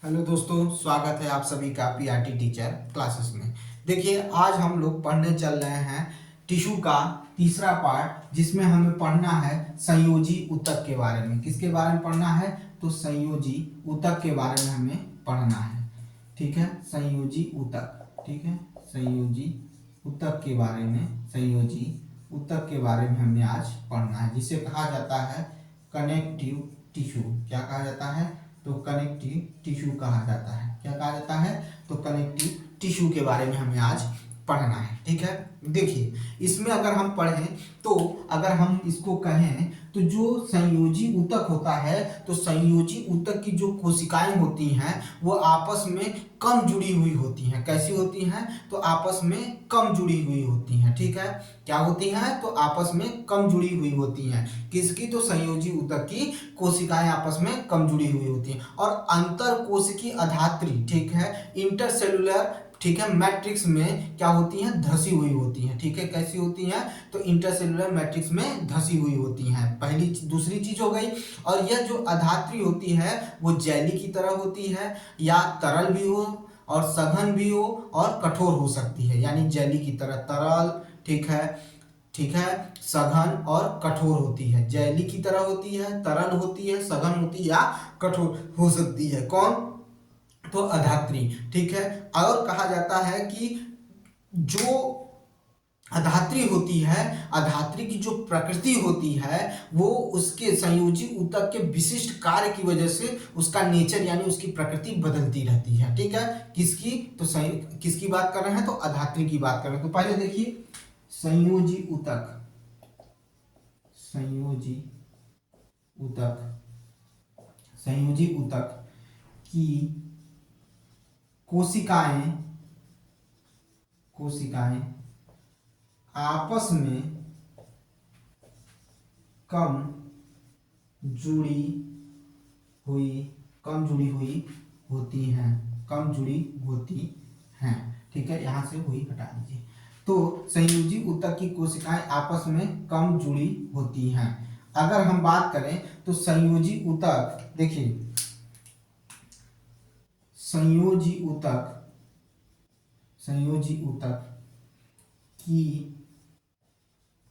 Hello दोस्तों, स्वागत है आप सभी का पीआरटी टीचर क्लासेस में। देखिए, आज हम लोग पढ़ने चल रहे हैं टिश्यू का तीसरा पार्ट, जिसमें हमें पढ़ना है संयोजी ऊतक के बारे में। किसके बारे में पढ़ना है? तो संयोजी ऊतक के बारे में हमें पढ़ना है। ठीक है, संयोजी ऊतक। ठीक है, संयोजी ऊतक के बारे में, संयोजी ऊतक के बारे में हमें आज पढ़ना है, जिसे कहा जाता है कनेक्टिव टिश्यू। क्या कहा जाता है? तो कनेक्टिव टिश्यू कहा जाता है। क्या कहा जाता है? तो कनेक्टिव टिश्यू के बारे में हमें आज पढ़ना है। ठीक है, देखिए, इसमें अगर हम पढ़ें तो अगर हम इसको कहें तो जो संयोजी ऊतक होता है, तो संयोजी ऊतक की जो कोशिकाएं होती हैं वो आपस में कम जुड़ी हुई होती हैं। कैसी होती हैं? तो आपस में कम जुड़ी हुई होती हैं। ठीक है, क्या होती हैं? तो आपस में कम जुड़ी हुई होती हैं। किसकी? तो संयोजी ऊतक की कोशिकाएं आपस में कम जुड़ी हुई होती हैं। और अंतर कोशिकीय अधात्री, ठीक है, इंटरसेलुलर, ठीक है, मैट्रिक्स में क्या होती हैं? धसी हुई होती हैं। ठीक है, कैसी होती हैं? तो इंटरसेलुलर मैट्रिक्स में धसी हुई होती हैं। पहली दूसरी चीज हो गई। और यह जो अधात्री होती है वो जेली की तरह होती है, या तरल भी हो और सघन भी हो और कठोर हो सकती है। यानी जेली की तरह तरल, ठीक है, ठीक है, सघन और कठोर होती है। जेली की तरह होती है, तरल होती है, सघन होती है या कठोर हो सकती है। कौन? तो अधात्री। ठीक है, और कहा जाता है कि जो अधात्री होती है, अधात्री की जो प्रकृति होती है वो उसके संयोजी ऊतक के विशिष्ट कार्य की वजह से उसका नेचर यानी उसकी प्रकृति बदलती रहती है। ठीक है, किसकी? तो किसकी बात कर रहे हैं? तो अधात्री की बात कर रहे हैं। तो पहले देखिए, संयोजी ऊतक, संयोजी ऊतक, संयोजी ऊतक की कोशिकाएं, कोशिकाएं आपस में कम जुड़ी हुई, कम जुड़ी हुई होती हैं, कम जुड़ी होती हैं। ठीक है, यहां से हुई हटा दीजिए। तो संयोजी ऊतक की कोशिकाएं आपस में कम जुड़ी होती हैं। अगर हम बात करें तो संयोजी ऊतक, देखिए, संयोजी ऊतक, संयोजी ऊतक की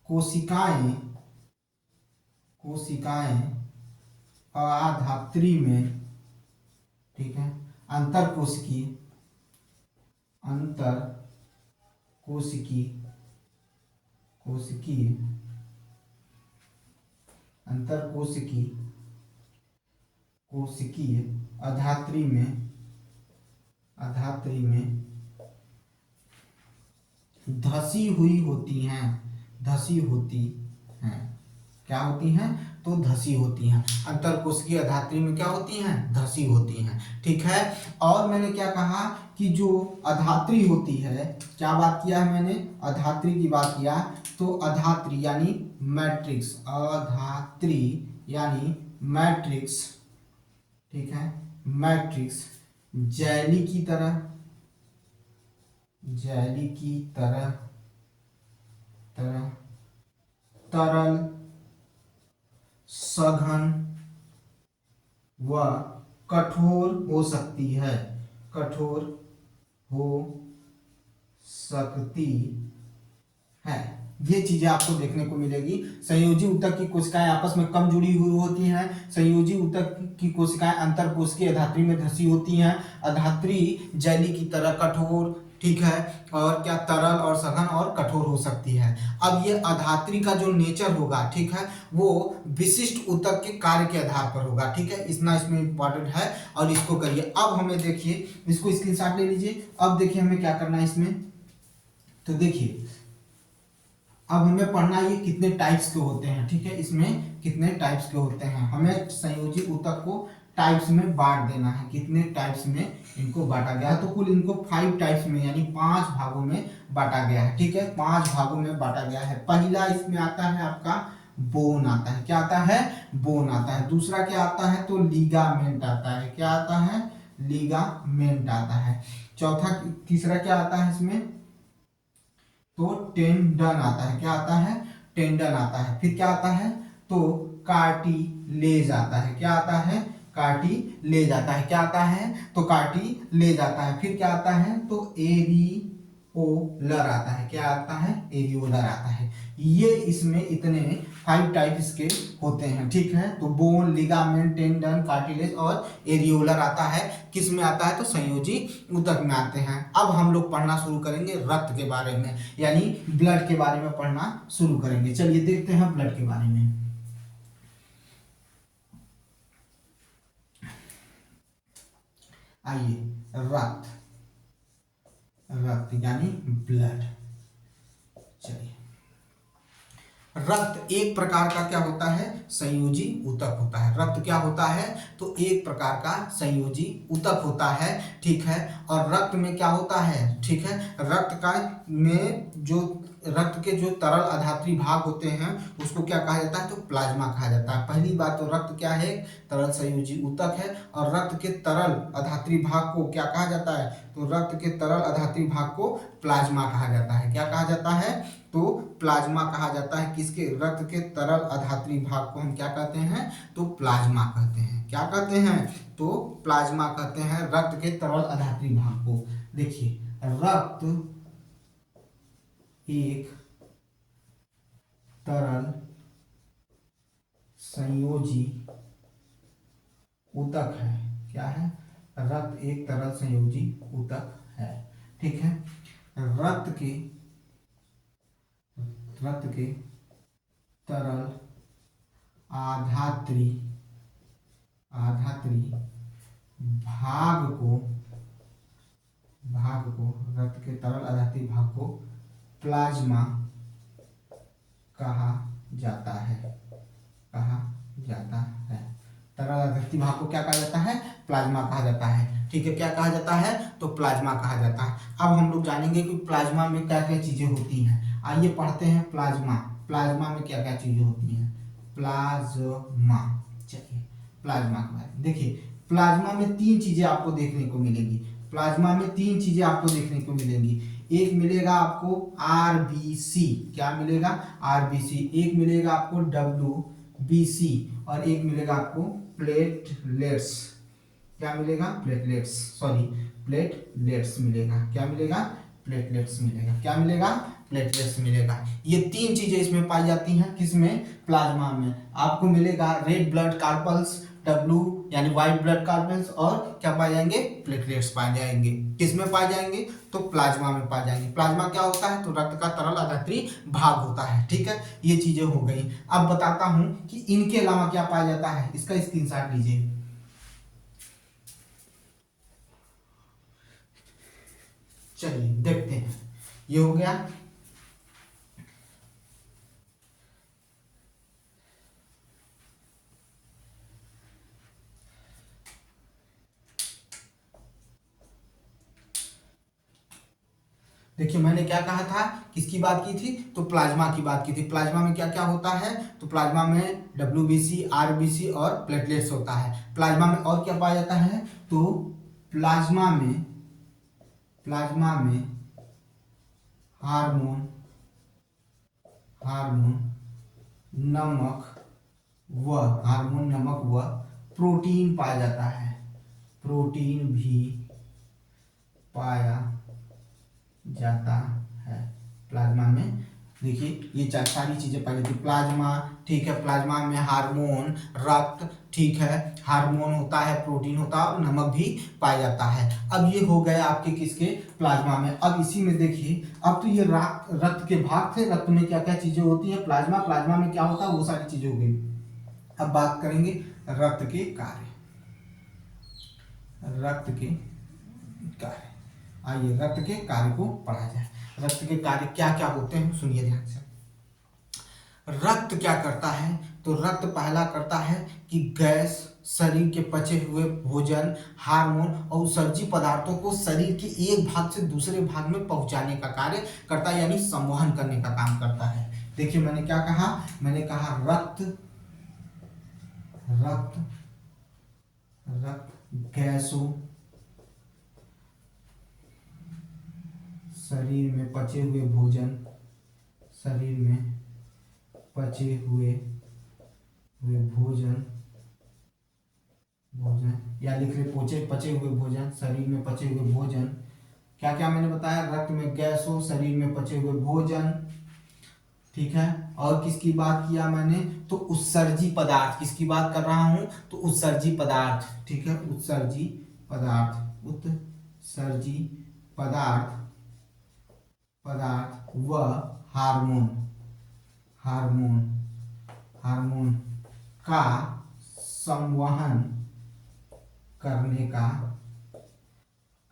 कोशिकाएं, कोशिकाएं अधात्री में, ठीक है, अंतर कोशिकीय, अंतर कोशिकीय, कोशिकीय, अंतर कोशिकीय, कोशिकीय अधात्री में, अधात्री में धसी हुई होती हैं, धसी होती हैं। क्या होती हैं? तो धसी होती हैं। अंतर कोशिकीय अधात्री में क्या होती हैं? धसी होती हैं। ठीक है, और मैंने क्या कहा कि जो अधात्री होती है, क्या बात किया है मैंने? अधात्री की बात किया। तो अधात्री यानी मैट्रिक्स, अधात्री यानी मैट्रिक्स, ठीक है, मैट्रिक्स जेली की तरह, जेली की तरह, तरह तरल, सघन व कठोर हो सकती है, कठोर हो सकती है। ये चीजें आपको देखने को मिलेगी। संयोजी ऊतक की कोशिकाएं आपस में कम जुड़ी हुई होती हैं। संयोजी ऊतक की कोशिकाएं अंतर कोशिकीय अधात्री में धसी होती हैं। अधात्री जेली की तरह कठोर, ठीक है, और क्या तरल और सघन और कठोर हो सकती है। अब ये अधात्री का जो नेचर होगा, ठीक है, वो विशिष्ट ऊतक के कार्य के आधार पर होगा। ठीक है, इतना इसमें इंपॉर्टेंट है और इसको करिए। अब हमें देखिए, इसको स्क्रीनशॉट ले लीजिए। अब देखिए हमें क्या करना है इसमें। तो देखिए, अब हमें पढ़ना ये कितने टाइप्स के होते हैं। ठीक है, इसमें कितने टाइप्स के होते हैं, हमें संयोजी ऊतक को टाइप्स में बांट देना है। कितने टाइप्स में इनको बांटा गया है? तो कुल इनको 5 टाइप्स में यानी 5 भागों में बांटा गया है। ठीक है, 5 भागों में बांटा गया है। पहला इसमें आता है आपका बोन आता है। क्या आता है? बोन आता है। दूसरा क्या आता है? तो लीगामेंट आता है। क्या आता है? लीगामेंट आता है। चौथा, तीसरा क्या आता है इसमें? तो टेंडन आता है। क्या आता है? टेंडन आता है। फिर क्या आता है? तो कार्टिलेज आता है। क्या आता है? काटी ले जाता है। क्या आता है? तो काटी ले जाता है। फिर क्या आता है? तो एरियोलर आता है। क्या आता है? एरियोलर आता है। ये इसमें इतने 5 टाइप इसके होते हैं, ठीक है। तो बोन, लिगामेंट, टेंडन, कार्टिलेज और एरियोलर आता है। किस में आता है? तो संयोजी ऊतक में आते हैं। अब हम लोग पढ़ना शुरू करेंगे रक्त के बारे में, यानी ब्लड के बारे में पढ़ना शुरू करेंगे। चलिए देखते हैं ब्लड के बारे में। आइए, रक्त, रक्त यानी ब्लड। चलिए, रक्त एक प्रकार का क्या होता है? संयोजी ऊतक होता है। रक्त क्या होता है? तो एक प्रकार का संयोजी ऊतक होता है, ठीक है। और रक्त में क्या होता है? ठीक है, रक्त का में जो रक्त के जो तरल अधात्री भाग होते हैं उसको क्या कहा जाता है? तो प्लाज्मा कहा जाता है। पहली बात तो रक्त क्या है? तरल संयोजी ऊतक है। और रक्त के तरल अधात्री भाग को क्या कहा जाता है? तो रक्त के तरल अधात्री भाग को प्लाज्मा कहा जाता है। क्या कहा जाता है? तो प्लाज्मा कहा जाता है। किसके? रक्त के तरल अधात्री भाग को हम क्या कहते हैं? तो प्लाज्मा कहते हैं। क्या कहते हैं? तो प्लाज्मा कहते हैं रक्त के तरल अधात्री भाग को। देखिए, रक्त एक तरल संयोजी ऊतक है। क्या है? रक्त एक तरल संयोजी ऊतक है, ठीक है। रक्त के तरल आधात्री भाग को रक्त के तरल आधात्री भाग को प्लाज्मा कहा जाता है। तरल आधात्री भाग को क्या कहा जाता है? प्लाज्मा कहा जाता है, ठीक है। क्या कहा जाता है? तो प्लाज्मा कहा जाता है। अब हम लोग जानेंगे कि प्लाज्मा में क्या क्या चीजें होती हैं। आइए पढ़ते हैं प्लाज्मा में क्या क्या चीजें होती हैं। प्लाज्मा, चलिए प्लाज्मा के बारे में देखिए। प्लाज्मा में 3 चीजें आपको देखने को मिलेगी। प्लाज्मा में 3 चीजें आपको देखने को मिलेंगी। एक मिलेगा आपको आरबीसी। क्या मिलेगा? आरबीसी। एक मिलेगा आपको डब्ल्यूबीसी और एक मिलेगा आपको प्लेटलेट्स। क्या मिलेगा? प्लेटलेट्स मिलेगा। क्या मिलेगा? प्लेटलेट्स मिलेगा। क्या मिलेगा? प्लेटलेट्स मिलेगा। ये 3 चीजें इसमें पाई जाती हैं। किसमें? प्लाज्मा में। आपको मिलेगा रेड ब्लड कार्पल्स, डब्लू यानी व्हाइट ब्लड कार्पल्स, और क्या पाए जाएंगे? प्लेटलेट्स पाए जाएंगे। किसमें पाए जाएंगे? तो प्लाज्मा में पाए जाएंगे। प्लाज्मा क्या होता है? तो रक्त का तरल आधात्री भाग होता है, ठीक है। ये चीजें हो गई। अब बताता हूं कि इनके अलावा क्या पाया जाता है। इसका स्क्रीनशॉट लीजिए। चलिए देखते हैं। ये हो गया। देखिए, मैंने क्या कहा था? किसकी बात की थी? तो प्लाज्मा की बात की थी। प्लाज्मा में क्या क्या होता है? तो प्लाज्मा में डब्ल्यूबीसी, आरबीसी और प्लेटलेट्स होता है। प्लाज्मा में और क्या पाया जाता है? तो प्लाज्मा में हार्मोन, नमक व प्रोटीन पाया जाता है। प्रोटीन भी पाया जाता है प्लाज्मा में। देखिए, ये सारी चीजें पाई जाती। प्लाज्मा, ठीक है। प्लाज्मा में हार्मोन, रक्त, ठीक है, हार्मोन होता है, प्रोटीन होता है और नमक भी पाया जाता है। अब ये हो गए आपके किसके? प्लाज्मा में। अब इसी में देखिए, अब तो ये रक्त के भाग थे। रक्त में क्या क्या चीजें होती है? प्लाज्मा में क्या होता है? वो सारी चीजें हो गई। अब बात करेंगे रक्त के कार्य। आइए रक्त के कार्य को पढ़ा जाए। रक्त के कार्य क्या क्या होते हैं, सुनिए ध्यान से। रक्त क्या करता है? तो रक्त पहला करता है कि गैस, शरीर के पचे हुए भोजन, हार्मोन और उत्सर्जी पदार्थों को शरीर के एक भाग से दूसरे भाग में पहुंचाने का कार्य करता है, यानी संवहन करने का काम करता है। देखिए, मैंने क्या कहा? मैंने कहा रक्त गैसों, शरीर में पचे हुए भोजन भोजन, या लिख रहे पचे पचे हुए भोजन, शरीर में पचे हुए भोजन। क्या क्या मैंने बताया, रक्त में गैस हो, शरीर में पचे हुए भोजन, ठीक है। और किसकी बात किया मैंने, तो उत्सर्जी पदार्थ, किसकी बात कर रहा हूं, तो उत्सर्जी पदार्थ, ठीक है, उत्सर्जी पदार्थ, उत्सर्जी पदार्थ, पदार्थ व हार्मोन, हार्मोन, हार्मोन का संवहन करने का,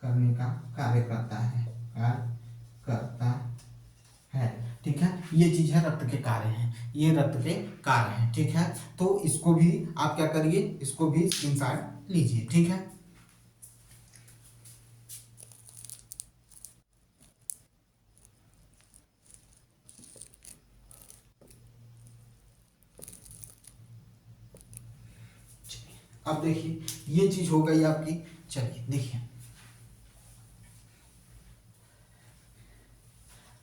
करने का कार्य करता है, कार्य करता है, ठीक है। ये चीज है रक्त के कार्य हैं, ये रक्त के कार्य हैं, ठीक है। तो इसको भी आप क्या करिए, इसको भी स्क्रीनशॉट लीजिए, ठीक है। अब देखिए ये चीज हो गई आपकी। चलिए देखिए,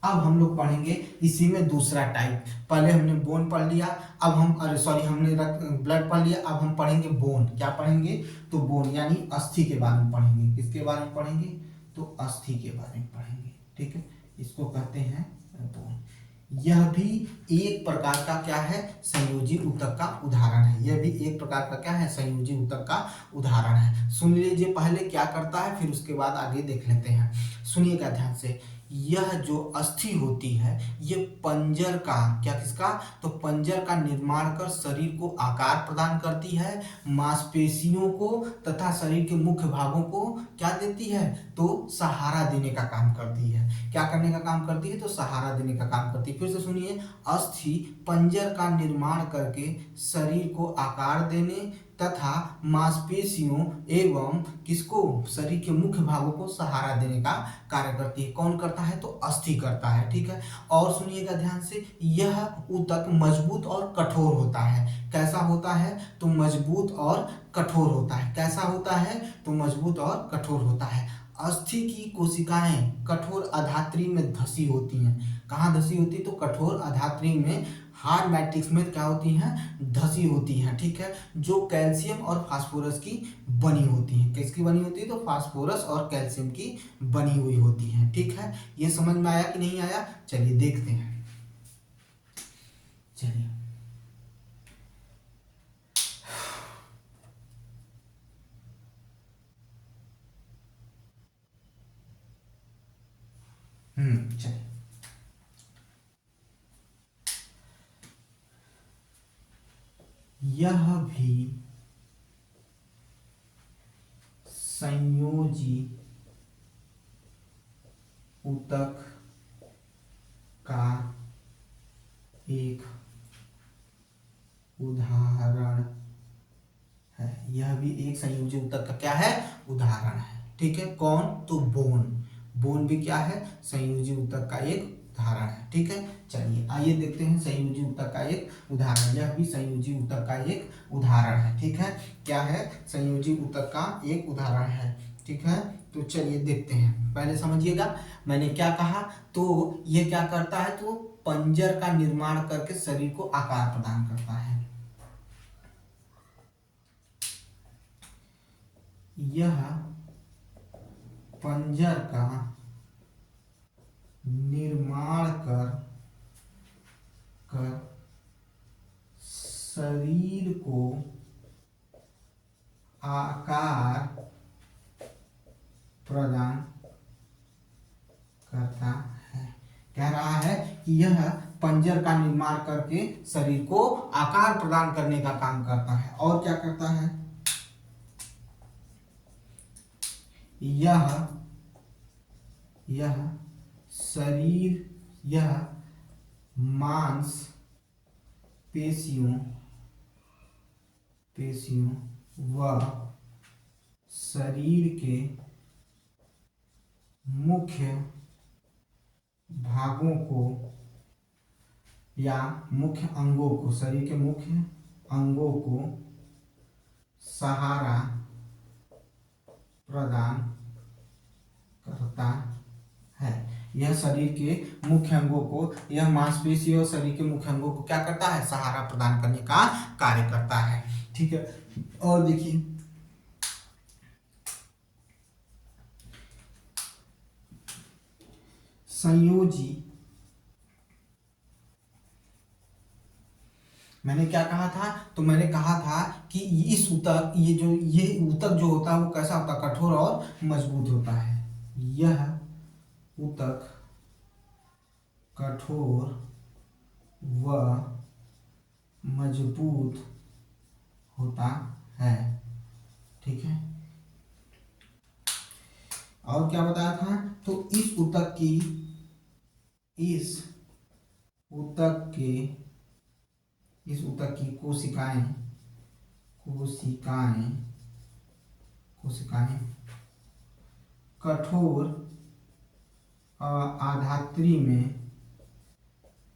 अब हम लोग पढ़ेंगे इसी में दूसरा टाइप। पहले हमने बोन पढ़ लिया, अब हम, अरे सॉरी, हमने ब्लड पढ़ लिया, अब हम पढ़ेंगे बोन। क्या पढ़ेंगे, तो बोन यानी अस्थि के बारे में पढ़ेंगे। किसके बारे में पढ़ेंगे, तो अस्थि के बारे में पढ़ेंगे, ठीक है। इसको कहते हैं बोन। यह भी एक प्रकार का क्या है, संयोजी ऊतक का उदाहरण है। यह भी एक प्रकार का क्या है, संयोजी ऊतक का उदाहरण है। सुन लीजिए पहले क्या करता है, फिर उसके बाद आगे देख लेते हैं। सुनिएगा ध्यान से। यह जो अस्थि होती है, ये पंजर का, क्या किसका, तो पंजर का निर्माण कर शरीर को आकार प्रदान करती है, मांसपेशियों को तथा शरीर के मुख्य भागों को क्या देती है, तो सहारा देने का काम करती है। क्या करने का काम करती है, तो सहारा देने का काम करती है। फिर से सुनिए, अस्थि पंजर का निर्माण करके शरीर को आकार देने तथा मांसपेशियों एवं किसको, शरीर के मुख्य भागों को सहारा देने का कार्य करती है। कौन करता है, तो अस्थि करता है, ठीक है। और सुनिएगा ध्यान से, यह ऊतक मजबूत और कठोर होता है। कैसा होता है, तो मजबूत और कठोर होता है। कैसा होता है, तो मजबूत और कठोर होता है। अस्थि की कोशिकाएं कठोर अधात्री में धसी होती हैं। कहाँ धसी होती है, तो कठोर अधात्री में, हार्ड मैट्रिक्स में क्या होती हैं, धसी होती हैं, ठीक है। जो कैल्शियम और फास्फोरस की बनी होती हैं। किसकी बनी होती है, तो फास्फोरस और कैल्शियम की बनी हुई होती हैं, ठीक है। ये समझ में आया कि नहीं आया, चलिए देखते हैं। चलिए चलिए, यह भी संयोजी ऊतक का एक उदाहरण है। यह भी एक संयोजी ऊतक का क्या है, उदाहरण है, ठीक है। कौन, तो बोन। बोन भी क्या है, संयोजी ऊतक का एक उदाहरण है, ठीक है। चलिए आइए देखते हैं संयोजी ऊतक का एक उदाहरण। यह भी संयोजी ऊतक का एक उदाहरण है, ठीक है। क्या है, संयोजी ऊतक का एक उदाहरण है, ठीक है। तो चलिए देखते हैं, पहले समझिएगा मैंने क्या कहा। तो ये क्या करता है, तो पंजर का निर्माण करके शरीर को आकार प्रदान करता है। यह पंजर का निर्माण कर शरीर को आकार प्रदान करता है। कह रहा है कि यह पंजर का निर्माण करके शरीर को आकार प्रदान करने का काम करता है। और क्या करता है, यह शरीर, यह मांस पेशियों व शरीर के मुख्य भागों को या मुख्य अंगों को, शरीर के मुख्य अंगों को सहारा प्रदान करता है। यह शरीर के मुख्य अंगों को, यह मांसपेशी और शरीर के मुख्य अंगों को क्या करता है, सहारा प्रदान करने का कार्य करता है, ठीक है। और देखिए संयोजी, मैंने क्या कहा था, तो मैंने कहा था कि इस ऊतक, ये ऊतक जो होता है वो कैसा होता है, कठोर और मजबूत होता है। यह ऊतक कठोर व मजबूत होता है। ठीक है, और क्या बताया था, तो इस ऊतक की कोशिकाएं कठोर आधात्री में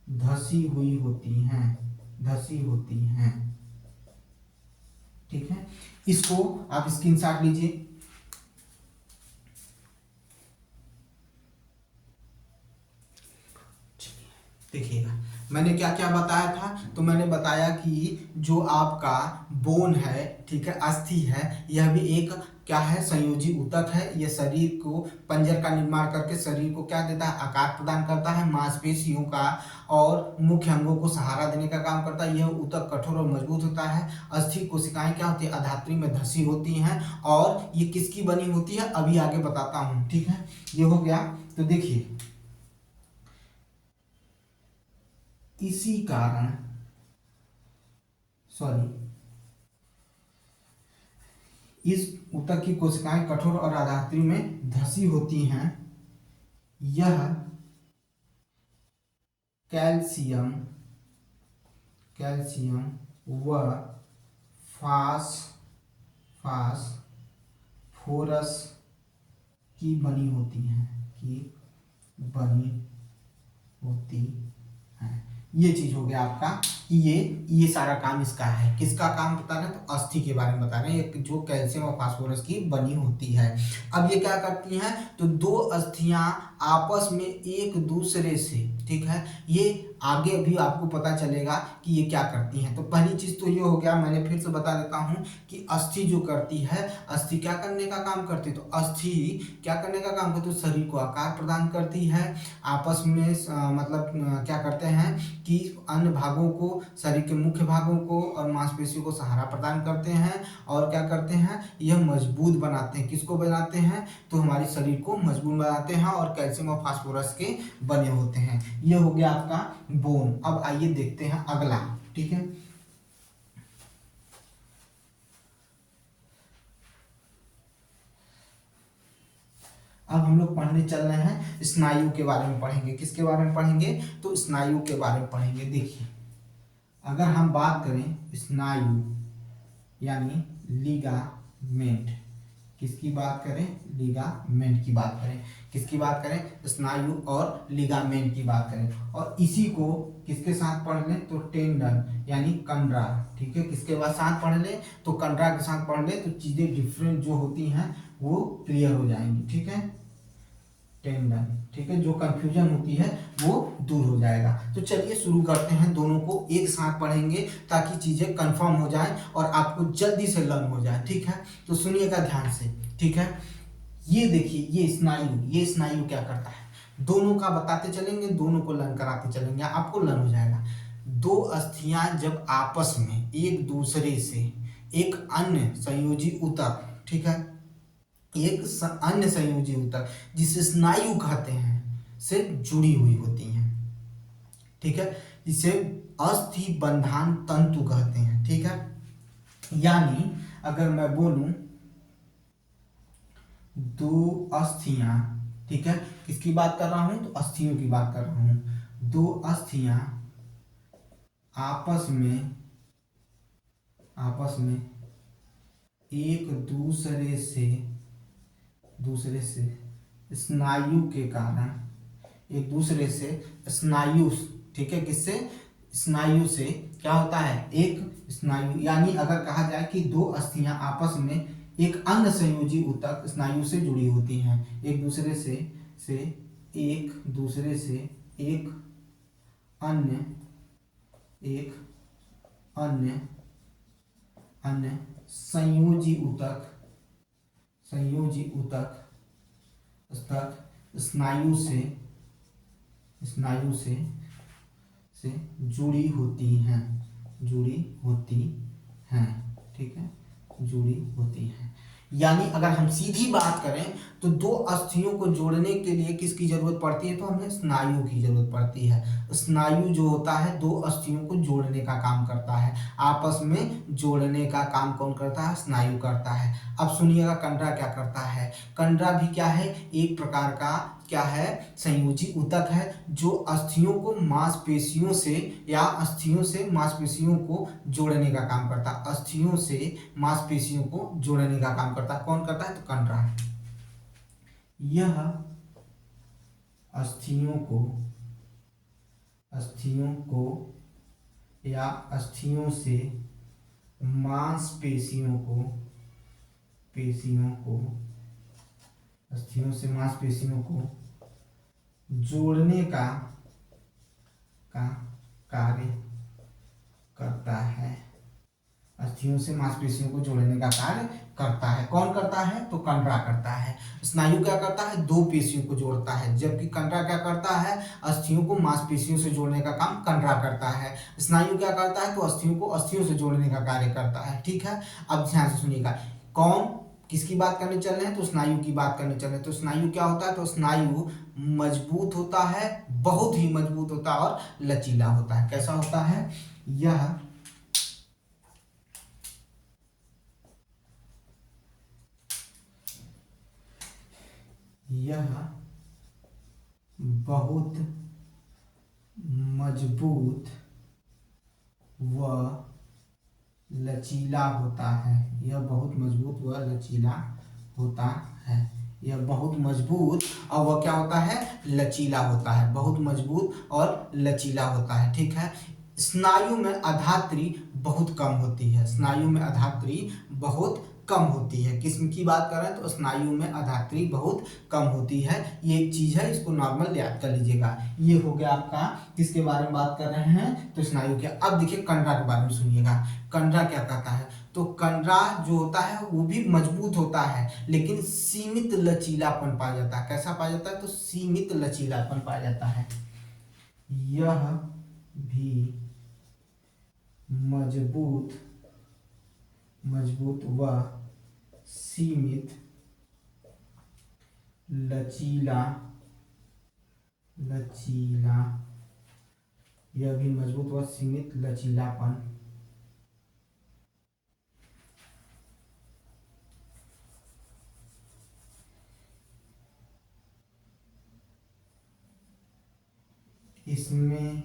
धसी होती हैं। ठीक है, इसको आप स्क्रीनशॉट लीजिए। देखिएगा मैंने क्या क्या बताया था, तो मैंने बताया कि जो आपका बोन है, ठीक है, अस्थि है, यह भी एक क्या है, संयोजी ऊतक है। यह शरीर को, पंजर का निर्माण करके शरीर को क्या देता है, आकार प्रदान करता है, मांसपेशियों का और मुख्य अंगों को सहारा देने का काम करता है। यह ऊतक कठोर और मजबूत होता है। अस्थि कोशिकाएं क्या होती है, अधात्री में धसी होती हैं, और ये किसकी बनी होती है, अभी आगे बताता हूँ। ठीक है, ये हो गया। तो देखिए, इसी कारण इस ऊतक की कोशिकाएं कठोर और आधात्री में धसी होती हैं। यह कैल्शियम व फास्फोरस की बनी होती हैं, ये चीज हो गया आपका। ये सारा काम इसका है। किसका काम बता रहे हैं, तो अस्थि के बारे में बता रहे हैं, जो कैल्शियम और फास्फोरस की बनी होती है। अब ये क्या करती हैं, तो दो अस्थियां आपस में एक दूसरे से, ठीक है, ये आगे भी आपको पता चलेगा कि ये क्या करती हैं। तो पहली चीज तो ये हो गया, मैंने फिर से बता देता हूं कि अस्थि जो करती है, अस्थि क्या करने का काम करती है, तो अस्थि क्या करने का काम करती है, तो शरीर को आकार प्रदान करती है। आपस में मतलब क्या करते हैं कि अन्य भागों को, शरीर के मुख्य भागों को और मांसपेशियों को सहारा प्रदान करते हैं, और क्या करते हैं, यह मजबूत बनाते हैं। किसको बनाते हैं, तो हमारे शरीर को मजबूत बनाते हैं, और कैल्शियम और फास्फोरस के बने होते हैं। यह हो गया आपका बोन। अब आइए देखते हैं अगला। ठीक है, अब हम लोग पढ़ने चल रहे हैं, स्नायु के बारे में पढ़ेंगे। किसके बारे में पढ़ेंगे, तो स्नायु के बारे में पढ़ेंगे। देखिए, अगर हम बात करें स्नायु यानी लिगामेंट, किसकी बात करें, लिगामेंट की बात करें। किसकी बात करें, स्नायु और लिगामेंट की बात करें, और इसी को किसके साथ पढ़ लें, तो टेंडन यानी कंडरा। ठीक है, किसके बाद साथ पढ़ लें, तो कंडरा के साथ पढ़ लें, तो चीजें डिफरेंट जो होती हैं वो क्लियर हो जाएंगी। ठीक है, टेंडन, ठीक है, जो कंफ्यूजन होती है वो दूर हो जाएगा। तो चलिए शुरू करते हैं, दोनों को एक साथ पढ़ेंगे ताकि चीजें कंफर्म हो जाएं और आपको जल्दी से लर्न हो जाए। ठीक है, तो सुनिएगा ध्यान से। ठीक है, ये देखिए, ये स्नायु क्या करता है, दोनों का बताते चलेंगे, दोनों को लर्न कराते चलेंगे, आपको लर्न हो जाएगा। दो अस्थियां जब आपस में एक दूसरे से एक अन्य संयोजी ऊतक, ठीक है, अन्य संयोजी ऊतक जिसे स्नायु कहते हैं से जुड़ी हुई होती हैं। ठीक है, जिसे अस्थि बंधान तंतु कहते हैं। ठीक है, यानी अगर मैं बोलूं दो अस्थियां, ठीक है, किसकी बात कर रहा हूं, तो अस्थियों की बात कर रहा हूं। दो अस्थियां आपस में एक दूसरे से स्नायु के कारण, एक दूसरे से स्नायु, ठीक है, किससे, स्नायु से क्या होता है, एक स्नायु, यानी अगर कहा जाए कि दो अस्थियां आपस में एक अन्य संयोजी ऊतक स्नायु से जुड़ी होती हैं, एक दूसरे से एक अन्य संयोजी ऊतक स्नायु से स्नायु से जुड़ी होती हैं, जुड़ी होती हैं, ठीक है, जुड़ी होती हैं। यानी अगर हम सीधी बात करें तो दो अस्थियों को जोड़ने के लिए किसकी जरूरत पड़ती है, तो हमें स्नायु की जरूरत पड़ती है। स्नायु जो होता है दो अस्थियों को जोड़ने का काम करता है, आपस में जोड़ने का काम कौन करता है, स्नायु करता है। अब सुनिएगा कंडरा क्या करता है। कंडरा भी क्या है, एक प्रकार का क्या है, संयोजी ऊतक है, जो अस्थियों को मांसपेशियों से या अस्थियों से मांसपेशियों को जोड़ने का काम करता है। अस्थियों से मांसपेशियों को जोड़ने का काम करता है, कौन करता है, तो कंडरा। यह अस्थियों को या अस्थियों से मांसपेशियों को अस्थियों से मांसपेशियों को जोड़ने का कार्य करता है। अस्थियों से मांसपेशियों को जोड़ने का कार्य करता है, कौन करता है, तो कंडरा करता है। स्नायु क्या करता है, दो पेशियों को जोड़ता है, जबकि कंडरा क्या करता है, अस्थियों को मांसपेशियों से जोड़ने का काम कंडरा करता है। स्नायु क्या करता है, तो अस्थियों को अस्थियों से जोड़ने का कार्य करता है, ठीक है। अब ध्यान से सुनिएगा, कौन किसकी बात करने चल रहे हैं, तो स्नायु की बात करने चल रहे हैं। तो स्नायु क्या होता है, तो स्नायु मजबूत होता है, बहुत ही मजबूत होता है और लचीला होता है। कैसा होता है, यह बहुत मजबूत व लचीला होता है। यह बहुत मजबूत व लचीला होता है। यह बहुत मजबूत और वह क्या होता है, लचीला होता है, बहुत मजबूत और लचीला होता है, ठीक है। स्नायु में अधात्री बहुत कम होती है, स्नायु में अधात्री बहुत कम होती है। किस्म की बात कर रहे हैं, तो स्नायु में अधात्री बहुत कम होती है। ये एक चीज है, इसको नॉर्मल याद कर लीजिएगा। ये हो गया आपका, किसके बारे में बात कर रहे हैं, तो स्नायु के। अब देखिए कंडरा के बारे में सुनिएगा। कंडरा क्या कहता है, तो कंडरा जो होता है वो भी मजबूत होता है, लेकिन सीमित लचीलापन पाया जाता है। कैसा पाया जाता है, तो सीमित लचीलापन पाया जाता है। यह भी मजबूत व सीमित लचीला यह भी मजबूत व सीमित लचीलापन इसमें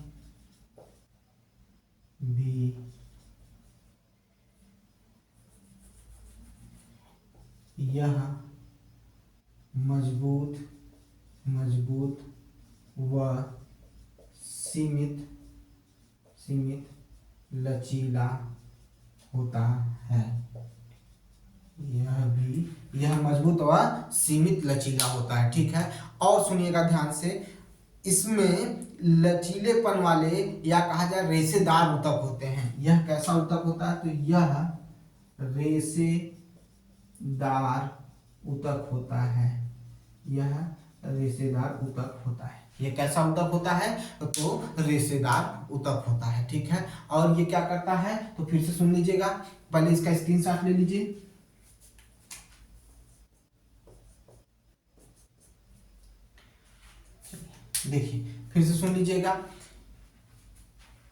भी यह मजबूत व सीमित लचीला होता है। यह मजबूत व सीमित लचीला होता है, ठीक है। और सुनिएगा ध्यान से, इसमें लचीलेपन वाले या कहा जाए रेशेदार ऊतक होते हैं। यह कैसा ऊतक होता है, तो यह रेशेदार ऊतक होता है। यह रेशेदार ऊतक होता है। ये कैसा ऊतक होता है, तो रेशेदार ऊतक होता है, ठीक है। और ये क्या करता है, तो फिर से सुन लीजिएगा, पहले इसका स्क्रीनशॉट ले लीजिए। देखिए फिर से सुन लीजिएगा,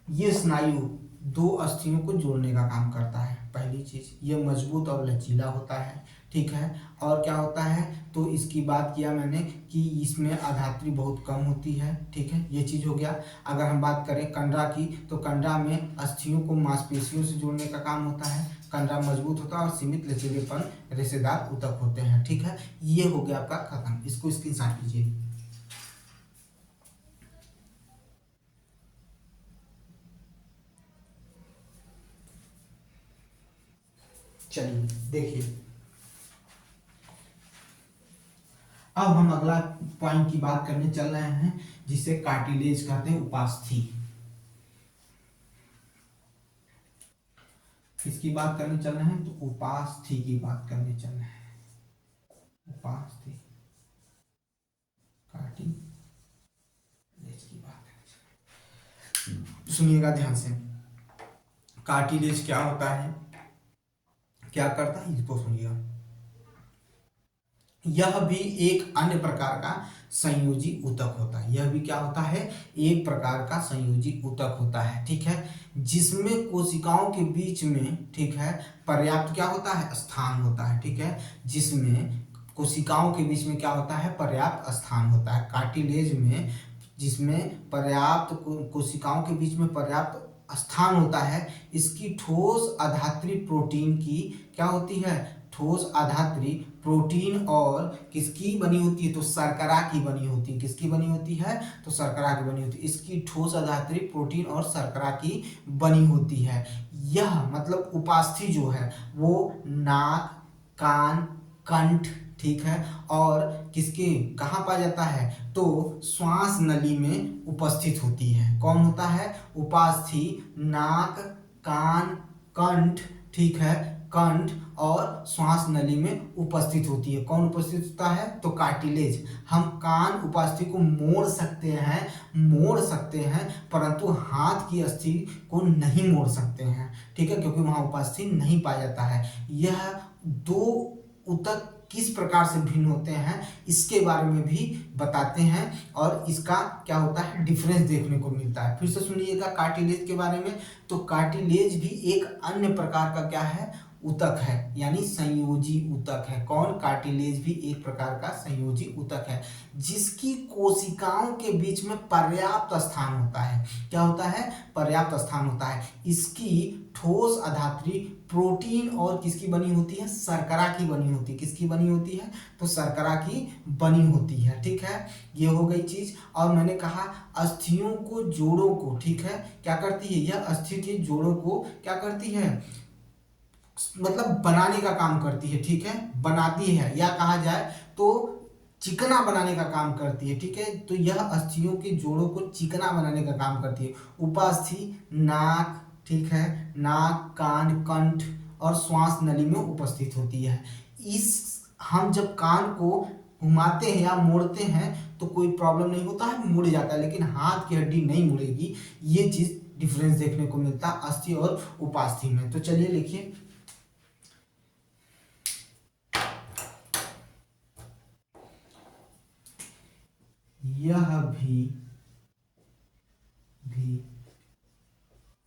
ये स्नायु दो अस्थियों को जोड़ने का काम करता है। पहली चीज, ये मजबूत और लचीला होता है, ठीक है। और क्या होता है, तो इसकी बात किया मैंने कि इसमें अधात्री बहुत कम होती है, ठीक है, ये चीज हो गया। अगर हम बात करें कंडरा की, तो कंडरा में अस्थियों को मांसपेशियों से जोड़ने का काम होता है। कंडरा मजबूत होता है और सीमित लचीलेपन रेशेदार ऊतक होते हैं, ठीक है। ये हो गया आपका खत्म, इसको स्क्रीनशॉट लीजिए। चलिए देखिए, अब हम अगला पॉइंट की बात करने चल रहे हैं, जिसे कार्टिलेज कहते हैं, उपास्थि। किसकी बात करने चल रहे हैं, तो उपास्थि की बात करने चल रहे हैं। उपास्थि, कार्टिलेज की सुनिएगा ध्यान से। कार्टिलेज क्या होता है, क्या करता है, इसको सुनिएगा। यह भी एक अन्य प्रकार का संयोजी ऊतक होता है। यह भी क्या होता है, एक प्रकार का संयोजी ऊतक होता है, ठीक है, जिसमें कोशिकाओं के बीच में, ठीक है, पर्याप्त क्या होता है, स्थान होता है, ठीक है, जिसमें कोशिकाओं के बीच में क्या होता है, पर्याप्त स्थान होता है। कार्टिलेज में जिसमें पर्याप्त कोशिकाओं के बीच में पर्याप्त स्थान होता है, इसकी ठोस अधात्री प्रोटीन की क्या होती है, ठोस अधात्री प्रोटीन और किसकी बनी होती है, तो शर्करा की बनी होती है। किसकी बनी होती है, तो शर्करा की बनी होती है। इसकी ठोस अधात्री प्रोटीन और शर्करा की बनी होती है। यह मतलब उपास्थि जो है वो नाक, कान, कंठ, ठीक है, और किसके कहाँ पाया जाता है, तो श्वास नली में उपस्थित होती है। कौन होता है, उपास्थि नाक, कान, कंठ, ठीक है, कंठ और श्वास नली में उपस्थित होती है। कौन उपस्थित होता है, तो कार्टिलेज। हम कान उपास्थि को मोड़ सकते हैं परंतु हाथ की अस्थि को नहीं मोड़ सकते हैं, ठीक है, क्योंकि वहां उपास्थि नहीं पाया जाता है। यह दो ऊतक किस प्रकार से भिन्न होते हैं इसके बारे में भी बताते हैं और इसका क्या होता है, डिफरेंस देखने को मिलता है। फिर से सुनिएगा कार्टिलेज के बारे में। तो कार्टिलेज भी एक अन्य प्रकार का क्या है, ऊतक है, यानी संयोजी ऊतक है। कौन, कार्टिलेज भी एक प्रकार का संयोजी ऊतक है, जिसकी कोशिकाओं के बीच में पर्याप्त स्थान होता है। क्या होता है, पर्याप्त स्थान होता है। इसकी ठोस अधात्री प्रोटीन और किसकी बनी होती है, शर्करा की बनी होती है। किसकी बनी होती है, तो शर्करा की बनी होती है, ठीक है, ये हो गई चीज। और मैंने कहा अस्थियों को, जोड़ों को, ठीक है, क्या करती है, यह अस्थि के जोड़ों को क्या करती है, मतलब बनाने का काम करती है, ठीक है, बनाती है, या कहा जाए तो चिकना बनाने का काम करती है, ठीक है। तो यह अस्थियों के जोड़ों को चिकना बनाने का काम करती है। उपास्थि नाक, ठीक है, नाक, कान, कंठ और श्वास नली में उपस्थित होती है। इस हम जब कान को घुमाते हैं या मोड़ते हैं तो कोई प्रॉब्लम नहीं होता है, मुड़ जाता है, लेकिन हाथ की हड्डी नहीं मुड़ेगी। ये चीज डिफरेंस देखने को मिलता है अस्थि और उपास्थि में। तो चलिए लिखिए, यह भी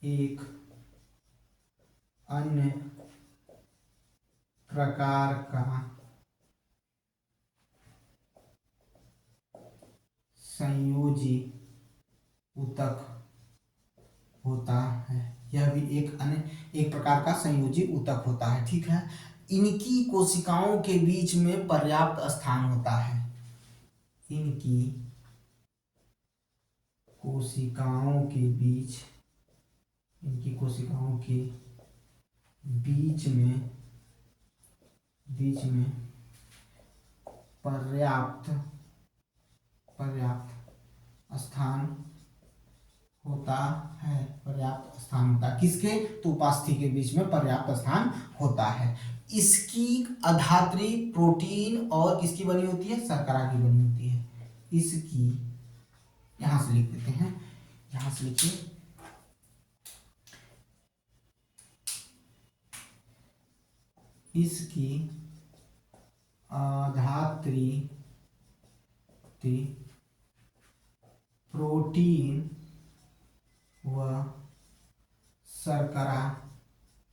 एक अन्य प्रकार का संयोजी ऊतक होता है। यह भी एक प्रकार का संयोजी ऊतक होता है, ठीक है। इनकी कोशिकाओं के बीच में पर्याप्त स्थान होता है। इनकी कोशिकाओं के बीच, इनकी कोशिकाओं के बीच में पर्याप्त स्थान होता है। पर्याप्त स्थान होता है किसके, तो उपास्थि के बीच में पर्याप्त स्थान होता है। इसकी अधात्री प्रोटीन और किसकी बनी होती है, शर्करा की बनी होती है। इसकी, यहां से लिख देते हैं, यहां से लिखिए, इसकी अधात्री प्रोटीन व शर्करा,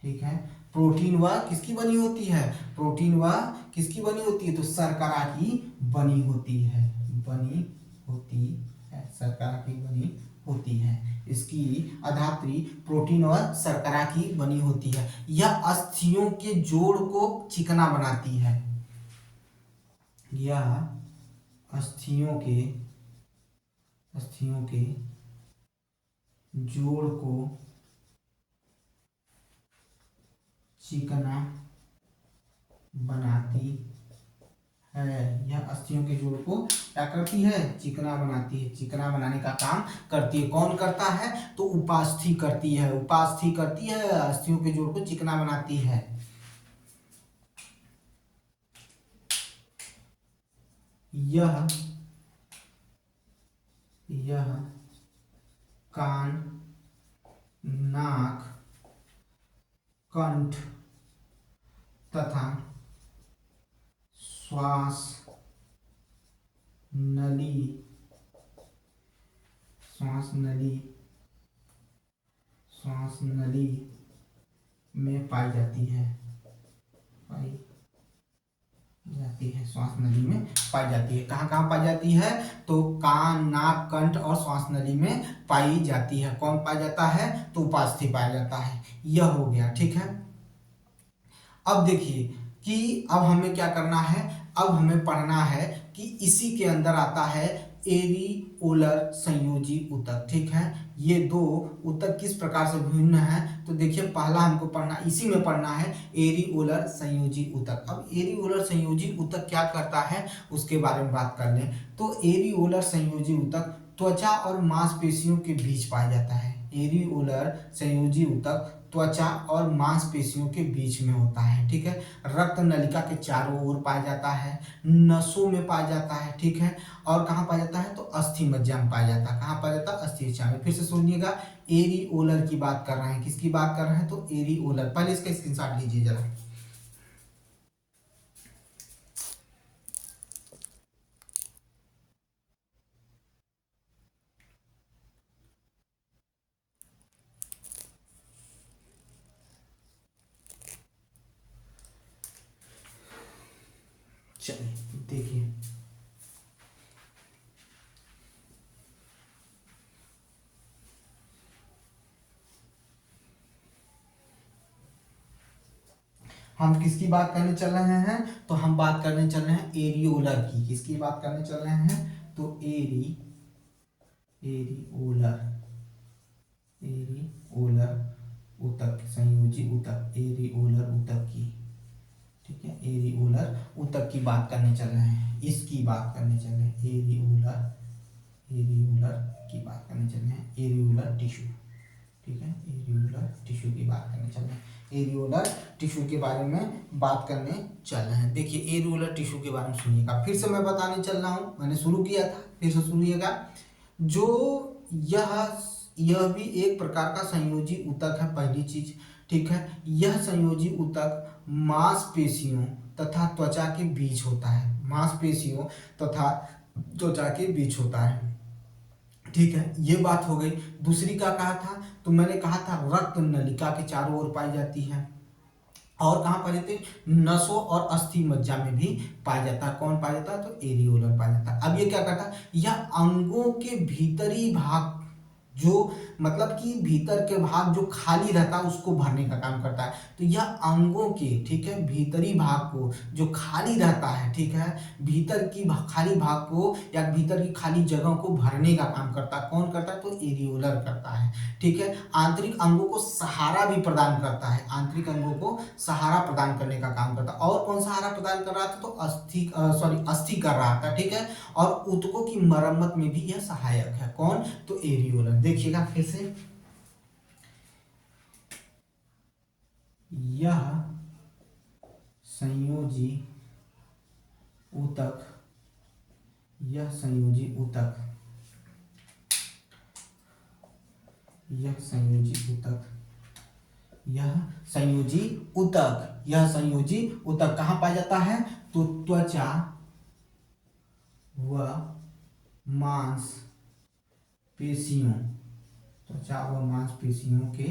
ठीक है, प्रोटीन व किसकी बनी होती है, प्रोटीन व किसकी बनी होती है, तो शर्करा की बनी होती है, शर्करा की बनी होती है। इसकी अधात्री प्रोटीन और शर्करा की बनी होती है। यह अस्थियों के जोड़ को चिकना बनाती है। यह अस्थियों के जोड़ को चिकना बनाती है। यह अस्थियों के जोड़ को क्या करती है, चिकना बनाती है, चिकना बनाने का काम करती है। कौन करता है, तो उपास्थि करती है, उपास्थि करती है, अस्थियों के जोड़ को चिकना बनाती है। यह कान, श्वास नली, श्वास नली, श्वास नली में पाई जाती है, पाई जाती है, श्वास नली में पाई जाती है। कहाँ कहाँ पाई जाती है? तो कान, नाक, कंठ और श्वास नली में पाई जाती है। कौन पाया जाता है? तो उपास्थि पाया जाता है। यह हो गया, ठीक है। अब देखिए कि अब हमें क्या करना है, अब हमें पढ़ना है कि इसी के अंदर आता है एरिओलर संयोजी ऊतक, ठीक है। ये दो ऊतक किस प्रकार से भिन्न है, तो देखिए पहला हमको पढ़ना, इसी में पढ़ना है एरिओलर संयोजी ऊतक। अब एरिओलर संयोजी ऊतक क्या करता है उसके बारे में बात कर लें। तो एरिओलर संयोजी ऊतक त्वचा और मांसपेशियों के बीच पाया जाता है। एरिओलर संयोजी ऊतक त्वचा और मांसपेशियों के बीच में होता है, ठीक है। रक्त नलिका के चारों ओर पाया जाता है, नसों में पाया जाता है, ठीक है। और कहाँ पाया जाता है? तो अस्थि मज्जा में पाया जाता है। कहाँ पाया जाता है? अस्थि मज्जा में। फिर से सुनिएगा, एरिओलर की बात कर रहे हैं। किसकी बात कर रहे हैं? तो एरिओलर। पहले इसका स्क्रीनशॉट लीजिए जरा। चलिए देखिए, हम किसकी बात करने चल रहे हैं? तो हम बात करने चल रहे हैं एरिओलर की। किसकी बात करने चल रहे हैं? तो एरिओलर, एरिओलर ऊतक, संयोजी ऊतक, एरिओलर ऊतक की, ठीक है। एरिओलर ऊतक की बात करने चल रहे हैं, इसकी बात करने चल रहे हैं। एरिओलर, एरिओलर की बात करने चल रहे हैं, एरिओलर टिश्यू, ठीक है। एरिओलर टिश्यू की बात करने चल रहे हैं, एरिओलर टिश्यू के बारे में बात करने चल रहे हैं। देखिए एरिओलर टिश्यू के बारे में सुनिएगा, फिर से मैं बताने चल रहा हूँ, मैंने शुरू किया था, फिर से सुनिएगा। जो यह भी एक प्रकार का संयोजी ऊतक है, पहली चीज, ठीक है। यह संयोजी ऊतक मांसपेशियों तथा त्वचा के बीच होता है, मांसपेशियों तथा त्वचा के बीच होता है, ठीक है। ये बात हो गई। दूसरी का कहा था? तो मैंने कहा था रक्त नलिका के चारों ओर पाई जाती है। और कहाँ पाई जाती है? नसों और अस्थि मज्जा में भी पाया जाता है। कौन पाया जाता है? तो एरिओलर पाया जाता है। अब ये क्या करता है? यह अंगों के भीतरी भाग, जो मतलब कि भीतर के भाग जो खाली रहता है उसको भरने का काम करता है। तो यह अंगों के, ठीक है, भीतरी भाग को जो खाली रहता है, ठीक है, भीतर की खाली भाग को या भीतर की खाली जगह को भरने का काम करता है। कौन करता है? तो एरिओलर करता है, ठीक है। आंतरिक अंगों को सहारा भी प्रदान करता है, आंतरिक अंगों को सहारा प्रदान करने का काम करता है। और कौन सहारा प्रदान कर रहा था? तो अस्थि कर रहा था, ठीक है। और ऊतकों की मरम्मत में भी यह सहायक है। कौन? तो एरिओलर। देखिएगा फिर से, यह संयोजी ऊतक, यह संयोजी ऊतक, यह संयोजी ऊतक, यह संयोजी ऊतक, यह संयोजी ऊतक कहाँ पाया जाता है? तो त्वचा व मांस पेशियों, त्वचा व मांसपेशियों के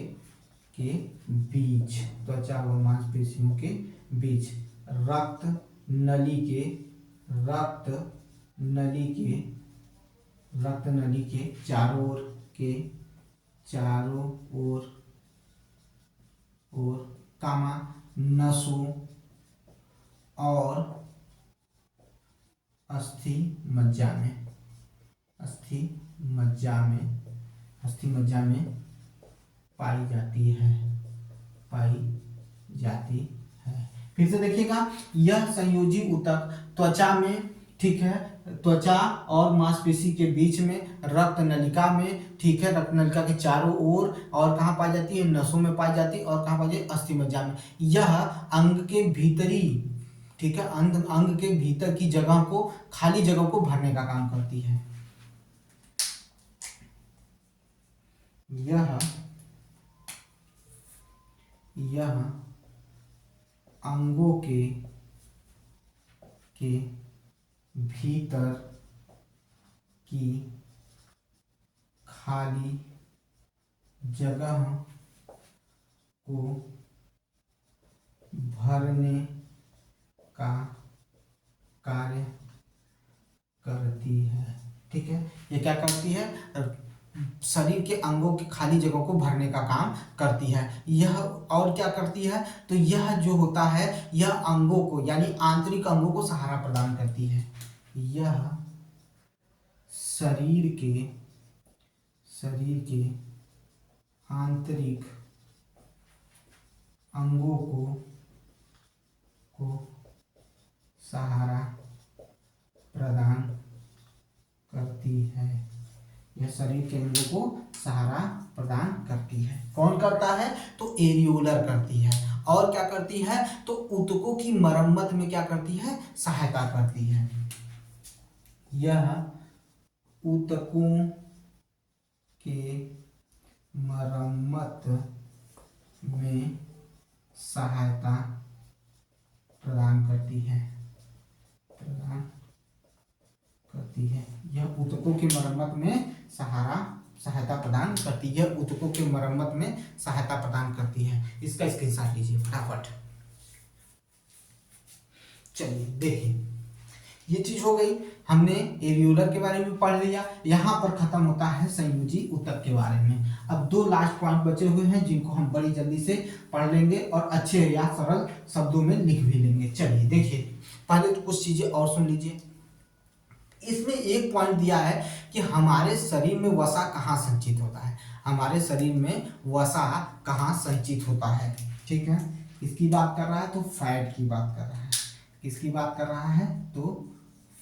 बीच, त्वचा व मांसपेशियों के बीच रक्त नली के, रक्त नली के, रक्त नली के चारों ओर के, चारों ओर और कामा नसों और अस्थि मज्जा में, अस्थि मज्जा में, अस्थि मज्जा में पाई जाती है, पाई जाती है। फिर से देखिएगा, यह संयोजी ऊतक त्वचा में, ठीक है, त्वचा और मांसपेशी के बीच में, रक्त नलिका में, ठीक है, रक्त नलिका के चारों ओर, और कहाँ पाई जाती है? नसों में पाई जाती है। और कहाँ पाई जाती है? अस्थि मज्जा में। यह अंग के भीतरी, ठीक है, अंग के भीतर की जगह को, खाली जगह को भरने का काम करती है। यह अंगों के के भीतर की खाली जगह को भरने का कार्य करती है। ठीक है, ये क्या करती है? शरीर के अंगों की खाली जगह को भरने का काम करती है। यह और क्या करती है? तो यह जो होता है यह अंगों को यानी आंतरिक अंगों को सहारा प्रदान करती है। यह शरीर के आंतरिक अंगों को सहारा प्रदान करती है। यह शरीर के अंगों को सहारा प्रदान करती है। कौन करता है? तो एरियोलर करती है। और क्या करती है? तो ऊतकों की मरम्मत में क्या करती है? सहायता करती है। यह ऊतकों के मरम्मत में सहायता प्रदान करती है। यह ऊतकों की मरम्मत में सहायता प्रदान करती है। ऊतकों की मरम्मत में सहायता प्रदान करती है। इसका स्क्रीनशॉट लीजिए फटाफट। चलिए देखिए, ये चीज हो गई। हमने एरियोलर के बारे में पढ़ लिया। यहाँ पर खत्म होता है संयोजी ऊतक के बारे में। अब दो लास्ट पॉइंट बचे हुए हैं जिनको हम बड़ी जल्दी से पढ़ लेंगे और अच्छे या सरल शब्दों में लिख भी लेंगे। चलिए देखिए, पहले तो कुछ चीजें और सुन लीजिए। इसमें एक पॉइंट दिया है कि हमारे शरीर में वसा कहाँ संचित होता है। हमारे शरीर में वसा कहाँ संचित होता है। ठीक है, किसकी बात कर रहा है? तो फैट की बात कर रहा है। किसकी बात कर रहा है? तो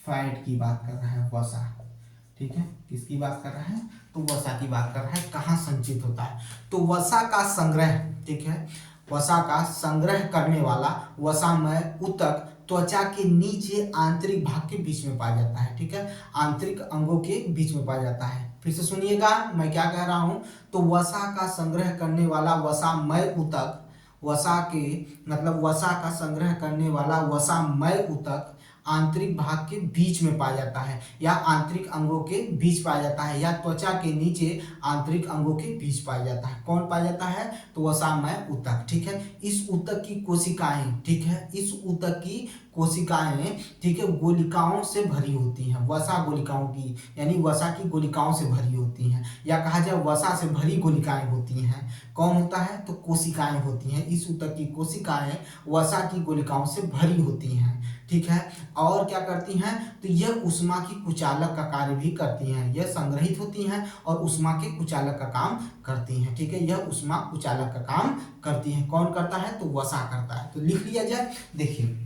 फैट की बात कर रहा है, वसा। ठीक है, किसकी बात कर रहा है? तो वसा की बात कर रहा है। कहाँ संचित होता है? तो वसा का संग्रह, ठीक है, वसा का संग्रह करने वाला वसामय ऊतक त्वचा के नीचे आंतरिक भाग के बीच में पाया जाता है। ठीक है, आंतरिक अंगों के बीच में पाया जाता है। फिर से सुनिएगा मैं क्या कह रहा हूं। तो वसा का संग्रह करने वाला वसामय ऊतक, वसा के मतलब वसा का संग्रह करने वाला वसामय ऊतक आंतरिक भाग के बीच में पाया जाता है या आंतरिक अंगों के बीच पाया जाता है या त्वचा के नीचे आंतरिक अंगों के बीच पाया जाता है। कौन पाया जाता है? तो वसामय ऊतक। ठीक है, इस ऊतक की कोशिकाएं, ठीक है, इस ऊतक की कोशिकाएं, ठीक है, गोलिकाओं से भरी होती हैं। वसा गोलिकाओं की यानी वसा की गोलिकाओं से भरी होती हैं, या कहा जाए वसा से भरी गोलिकाएं होती हैं। कौन होता है? तो कोशिकाएं होती हैं। इस ऊतक की कोशिकाएं वसा की गोलिकाओं से भरी होती हैं। ठीक है, और क्या करती हैं? तो यह ऊष्मा की कुचालक का कार्य भी करती हैं। यह संग्रहित होती हैं और ऊष्मा के कुचालक का काम करती हैं। ठीक है, यह ऊष्मा कुचालक का काम करती हैं। कौन करता है? तो वसा करता है। तो लिख लिया जाए। देखिए,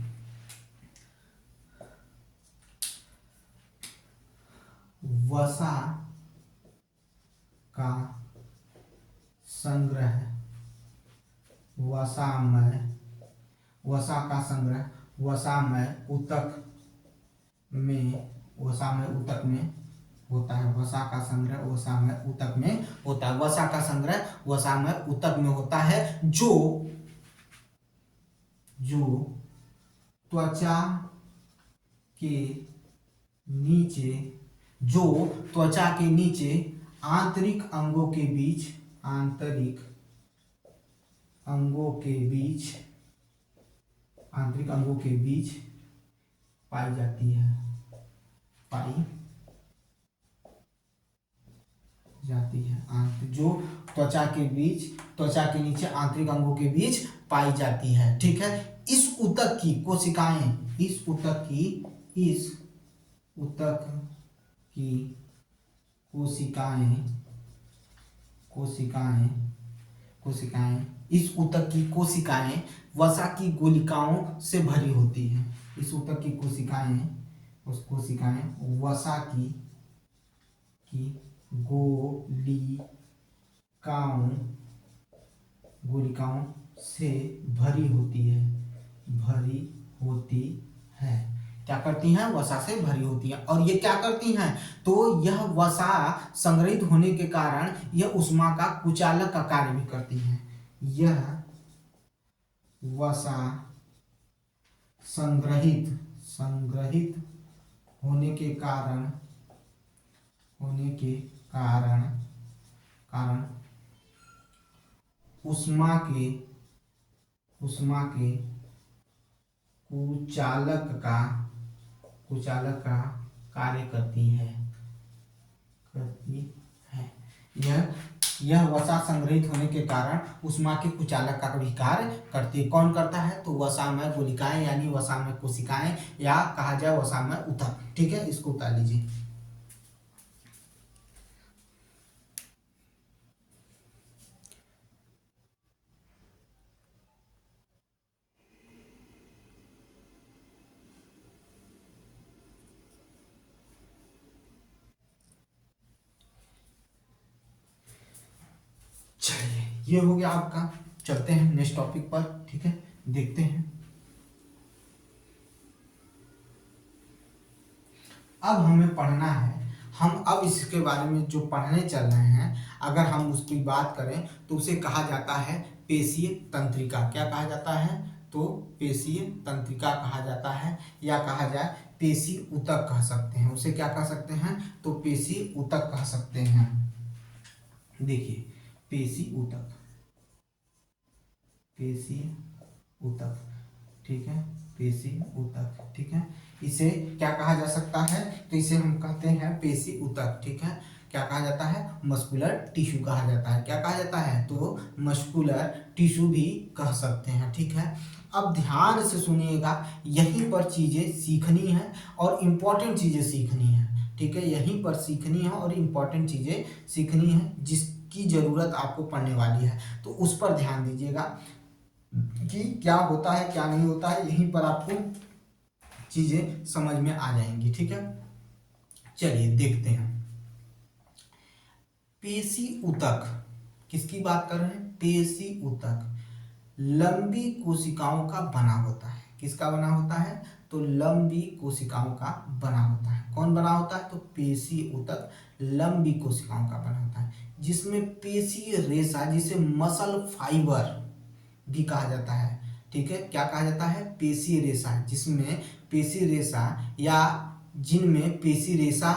वसा का संग्रह वसा का संग्रह वसामय ऊतक में होता है। वसा का संग्रह वसामय ऊतक में होता है। वसा का संग्रह वसामय ऊतक में होता है जो त्वचा के नीचे आंतरिक अंगों के बीच पाई जाती है। जो त्वचा के नीचे आंतरिक अंगों के बीच पाई जाती है। ठीक है, इस ऊतक की कोशिकाएं इस ऊतक की कोशिकाएं वसा की गोलिकाओं से भरी होती हैं। इस ऊतक की कोशिकाएं वसा की गोलिकाओं से भरी होती है। क्या करती हैं? वसा से भरी होती हैं। और ये क्या करती हैं? तो यह वसा संग्रहित होने के कारण यह ऊष्मा का कुचालक का कार्य भी करती हैं। यह वसा संग्रहित संग्रहित होने के कारण कारण ऊष्मा के कुचालक का कार्य करती है। यह वसा संग्रहित होने के कारण ऊष्मा के कुचालक का भी कार्य करती है। कौन करता है? तो वसामय गुलिकाएं यानी वसामय कोशिकाएं, या कहा जाए वसामय ऊतक। ठीक है, इसको उतार लीजिए। चलिए, ये हो गया आपका। चलते हैं नेक्स्ट टॉपिक पर। ठीक है, देखते हैं। अब हमें पढ़ना है, हम अब इसके बारे में जो पढ़ने चल रहे हैं, अगर हम उसकी बात करें तो उसे कहा जाता है पेशीय तंत्रिका। क्या कहा जाता है? तो पेशीय तंत्रिका कहा जाता है, या कहा जाए पेशी ऊतक कह सकते हैं। उसे क्या कह सकते हैं? तो पेशी ऊतक कह सकते हैं। देखिए, पेशी ऊतक, ठीक है, पेशी ऊतक। ठीक है, इसे क्या कहा जा सकता है? तो इसे हम कहते हैं पेशी ऊतक। ठीक है, क्या कहा जाता है? मस्कुलर टिश्यू कहा जाता है। क्या कहा जाता है? तो मस्कुलर टिश्यू भी कह सकते हैं। ठीक है, अब ध्यान से सुनिएगा, यहीं पर चीजें सीखनी है और इम्पोर्टेंट चीजें सीखनी है। ठीक है, यहीं पर सीखनी है और इम्पोर्टेंट चीजें सीखनी है, जिसकी जरूरत आपको पड़ने वाली है। तो उस पर ध्यान दीजिएगा कि क्या होता है क्या नहीं होता है, यहीं पर आपको चीजें समझ में आ जाएंगी। ठीक है, चलिए देखते हैं। पेशी ऊतक, किसकी बात कर रहे हैं? पेशी ऊतक लंबी कोशिकाओं का बना होता है। किसका बना होता है? तो लंबी कोशिकाओं का बना होता है। कौन बना होता है? तो पेशी ऊतक लंबी कोशिकाओं का बना होता है, जिसमें पेशी रेशा, जिसे मसल फाइबर भी कहा जाता है। ठीक है, क्या कहा जाता है? पेशी रेशा, जिसमें पेशी रेशा या जिनमें पेशी रेशा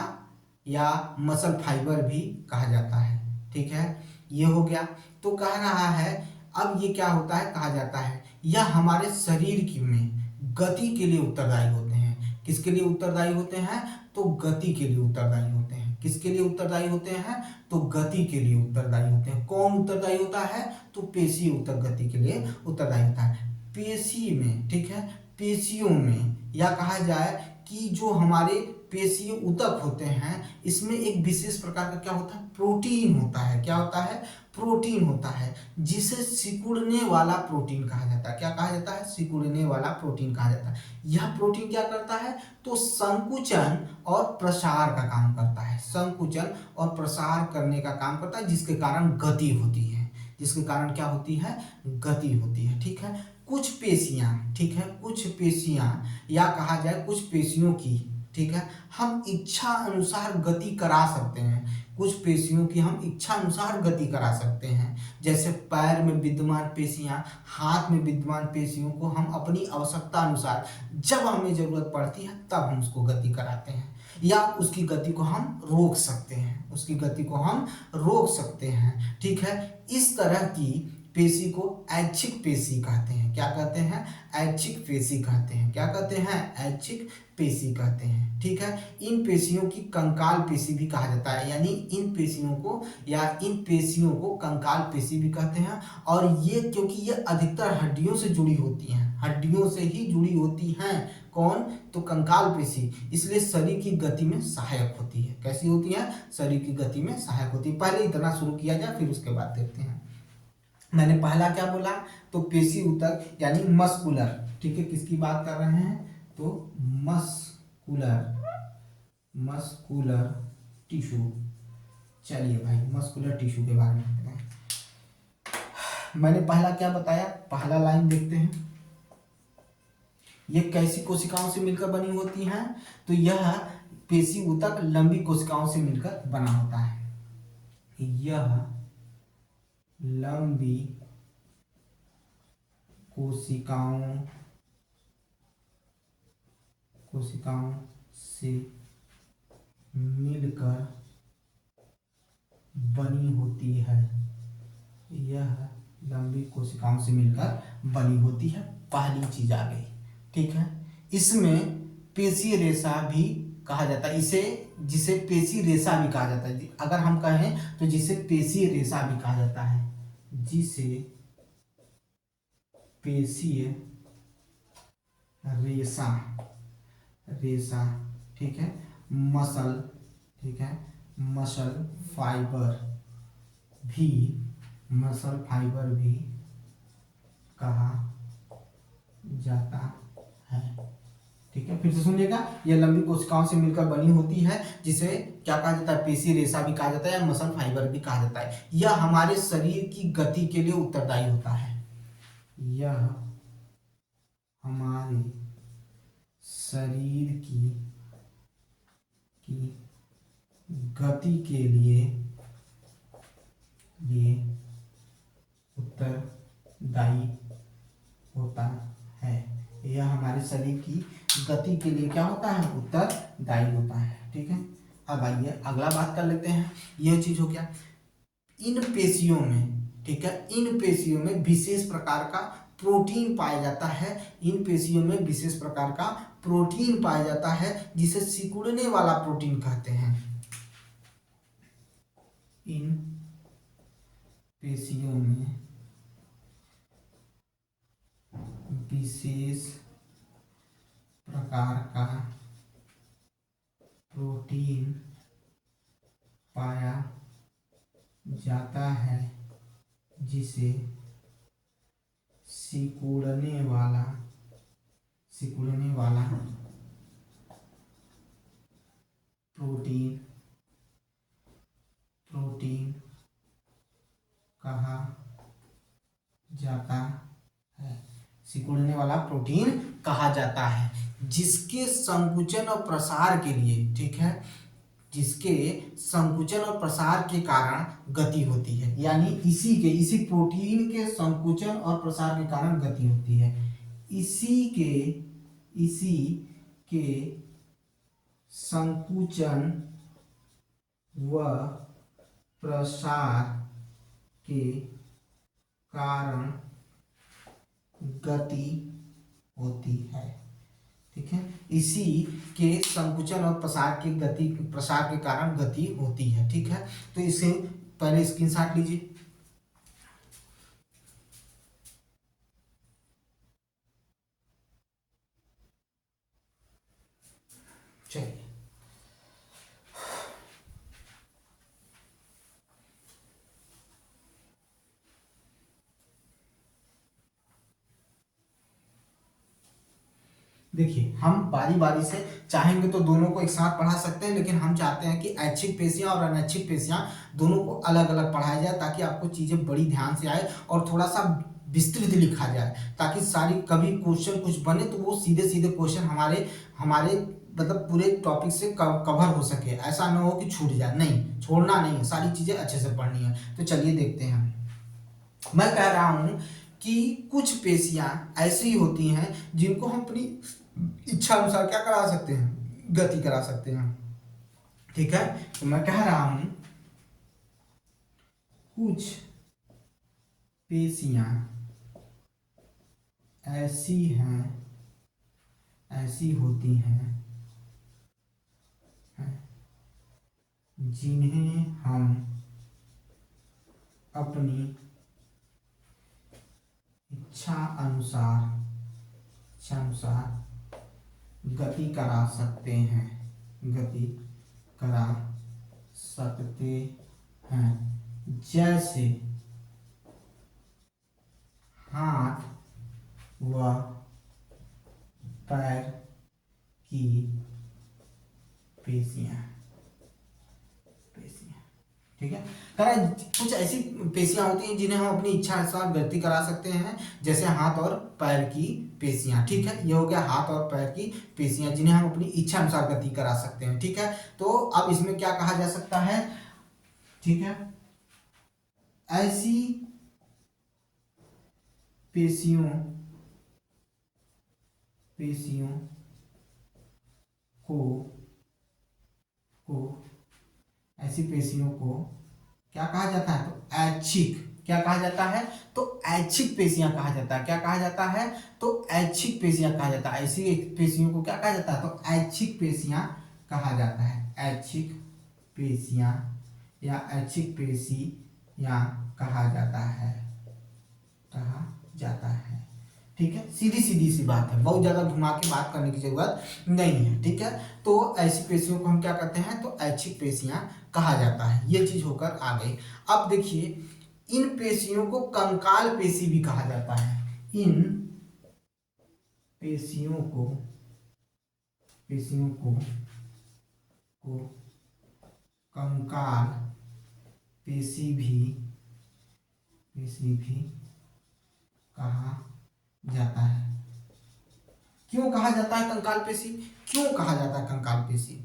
या मसल फाइबर भी कहा जाता है। ठीक है, ये हो गया। तो कह रहा है, अब ये क्या होता है? कहा जाता है यह हमारे शरीर की में गति के लिए उत्तरदायी होते हैं। किसके लिए उत्तरदायी होते हैं? तो गति के लिए उत्तरदायी होते हैं। किसके लिए उत्तरदायी होते हैं? तो गति के लिए उत्तरदायी होते हैं। कौन उत्तरदायी होता है? तो पेशी ऊतक गति के लिए उत्तरदायी होता है। पेशी में, ठीक है, पेशियों में, या कहा जाए कि जो हमारे पेशीय ऊतक होते हैं, इसमें एक विशेष प्रकार का क्या होता है? प्रोटीन होता है। क्या होता है? प्रोटीन होता है, जिसे सिकुड़ने वाला प्रोटीन कहा जाता है। क्या कहा जाता है? सिकुड़ने वाला प्रोटीन कहा जाता है। यह प्रोटीन क्या करता है? तो संकुचन और प्रसार का काम करता है। संकुचन और प्रसार करने का काम करता है, जिसके कारण गति होती है। जिसके कारण क्या होती है? गति होती है। ठीक है, कुछ पेशियां, ठीक है, कुछ पेशियां, या कहा जाए कुछ पेशियों की, ठीक है, हम इच्छा अनुसार गति करा सकते हैं। कुछ पेशियों की हम इच्छा अनुसार गति करा सकते हैं। जैसे पैर में विद्यमान पेशियां, हाथ में विद्यमान पेशियों को हम अपनी आवश्यकता अनुसार, जब हमें जरूरत पड़ती है तब हम उसको गति कराते हैं, या उसकी गति को हम रोक सकते हैं। उसकी गति को हम रोक सकते हैं। ठीक है, इस तरह की पेशी को ऐच्छिक पेशी कहते हैं। क्या कहते हैं? ऐच्छिक पेशी कहते हैं। क्या कहते हैं? ऐच्छिक पेशी कहते हैं। ठीक है, इन पेशियों की कंकाल पेशी भी कहा जाता है, यानी इन पेशियों को या इन पेशियों को कंकाल पेशी भी कहते हैं। और ये क्योंकि ये अधिकतर हड्डियों से जुड़ी होती हैं, हड्डियों से ही जुड़ी होती हैं। कौन? तो कंकाल पेशी, इसलिए शरीर की गति में सहायक होती है। कैसी होती है? शरीर की गति में सहायक होती है। पहले इतना शुरू किया जाए, फिर उसके बाद देखते हैं। मैंने पहला क्या बोला? तो पेशी ऊतक यानी मस्कुलर। ठीक है, किसकी बात कर रहे हैं? तो मस्कुलर टिश्यू। चलिए भाई, मस्कुलर टिश्यू के बारे में बताएं। मैंने पहला क्या बताया? पहला लाइन देखते हैं। ये कैसी कोशिकाओं से मिलकर बनी होती हैं? तो यह पेशी ऊतक लंबी कोशिकाओं से मिलकर बना होता है। यह लंबी कोशिकाओं कोशिकाओं से मिलकर बनी होती है। यह लंबी कोशिकाओं से मिलकर बनी होती है, पहली चीज आ गई। ठीक है, इसमें पेशी रेशा भी कहा जाता है, इसे जिसे पेशी रेशा भी कहा जाता है। अगर हम कहें तो जिसे पेशी रेशा भी कहा जाता है, जिसे पेशीय रेशा, रेशा, ठीक है, मसल, ठीक है, मसल फाइबर भी, मसल फाइबर भी कहा जाता है। ठीक है, फिर से सुनिएगा, यह लंबी कोशिकाओं से मिलकर बनी होती है, जिसे क्या कहा जाता है, पेशी रेशा भी कहा जाता है, मसल फाइबर भी कहा जाता है। यह हमारे शरीर की गति के लिए उत्तरदायी होता है। यह हमारे शरीर की गति के लिए उत्तरदायी होता है। यह हमारे शरीर की गति के लिए क्या होता है, उत्तरदायी होता है। ठीक है, अब आइए अगला बात कर लेते हैं। यह चीज हो गया इन पेशियों में, ठीक है, इन पेशियों में विशेष प्रकार का प्रोटीन पाया जाता है। इन पेशियों में विशेष प्रकार का प्रोटीन पाया जाता है, जिसे सिकुड़ने वाला प्रोटीन कहते हैं। इन पेशियों में विशेष प्रकार का प्रोटीन पाया जाता है, जिसे सिकुड़ने वाला प्रोटीन कहा जाता है। सिकुड़ने वाला प्रोटीन कहा जाता है, जिसके संकुचन और प्रसार के लिए, ठीक है, जिसके संकुचन और प्रसार के कारण गति होती है। यानी इसी प्रोटीन के संकुचन और प्रसार के कारण गति होती है। इसी के संकुचन व प्रसार के कारण गति होती है। ठीक है, इसी के संकुचन और प्रसार के कारण गति होती है। ठीक है, तो इसे पहले स्क्रीनशॉट लीजिए। चलिए, देखिए, हम बारी बारी से चाहेंगे तो दोनों को एक साथ पढ़ा सकते हैं, लेकिन हम चाहते हैं कि ऐच्छिक पेशियां और अनैच्छिक पेशियां दोनों को अलग अलग पढ़ाया जाए, ताकि आपको चीजें बड़ी ध्यान से आए और थोड़ा सा विस्तृत लिखा जाए, ताकि सारी कभी क्वेश्चन कुछ बने तो वो सीधे सीधे क्वेश्चन हमारे हमारे मतलब पूरे टॉपिक से कवर हो सके। ऐसा ना हो कि छूट जाए, नहीं, छोड़ना नहीं है, सारी चीजें अच्छे से पढ़नी है। तो चलिए देखते हैं। मैं कह रहा हूं कि कुछ पेशियां ऐसी होती हैं जिनको हम अपनी इच्छा अनुसार क्या करा सकते हैं, गति करा सकते हैं। ठीक है, तो मैं कह रहा हूं कुछ पेशियां ऐसी होती हैं जिन्हें हम अपनी इच्छा अनुसार गति करा सकते हैं, जैसे हाथ व पैर की पेशियां। ठीक है, कारण कुछ ऐसी पेशियां होती हैं जिन्हें हम अपनी इच्छा अनुसार गति करा सकते हैं, जैसे हाथ और पैर की पेशियां। ठीक है, ये हो गया हाथ और पैर की पेशियां जिन्हें हम अपनी इच्छा अनुसार गति करा सकते हैं। ठीक है, तो अब इसमें क्या कहा जा सकता है, ठीक है, ऐसी पेशियों को को ऐसी पेशियों को क्या कहा जाता है? तो ऐच्छिक। क्या कहा जाता है? तो ऐच्छिक पेशियां कहा जाता है। क्या कहा जाता है? तो ऐच्छिक पेशियां कहा जाता है। ऐसी पेशियों को क्या कहा जाता है? तो ऐच्छिक पेशियां कहा जाता है। ऐच्छिक पेशियां या ऐच्छिक पेशियां कहा जाता है, कहा जाता है। ठीक है, सीधी सीधी सी बात है, बहुत ज्यादा घुमा के बात करने की जरूरत नहीं है। ठीक है, तो ऐसी पेशियों को हम क्या कहते हैं? तो ऐच्छिक पेशियां कहा जाता है। ये चीज होकर आ गई। अब देखिए, इन पेशियों को कंकाल पेशी भी कहा जाता है। इन पेशियों को कंकाल पेशी भी कहा जाता है। क्यों कहा जाता है कंकाल पेशी? क्यों कहा जाता है कंकाल पेशी?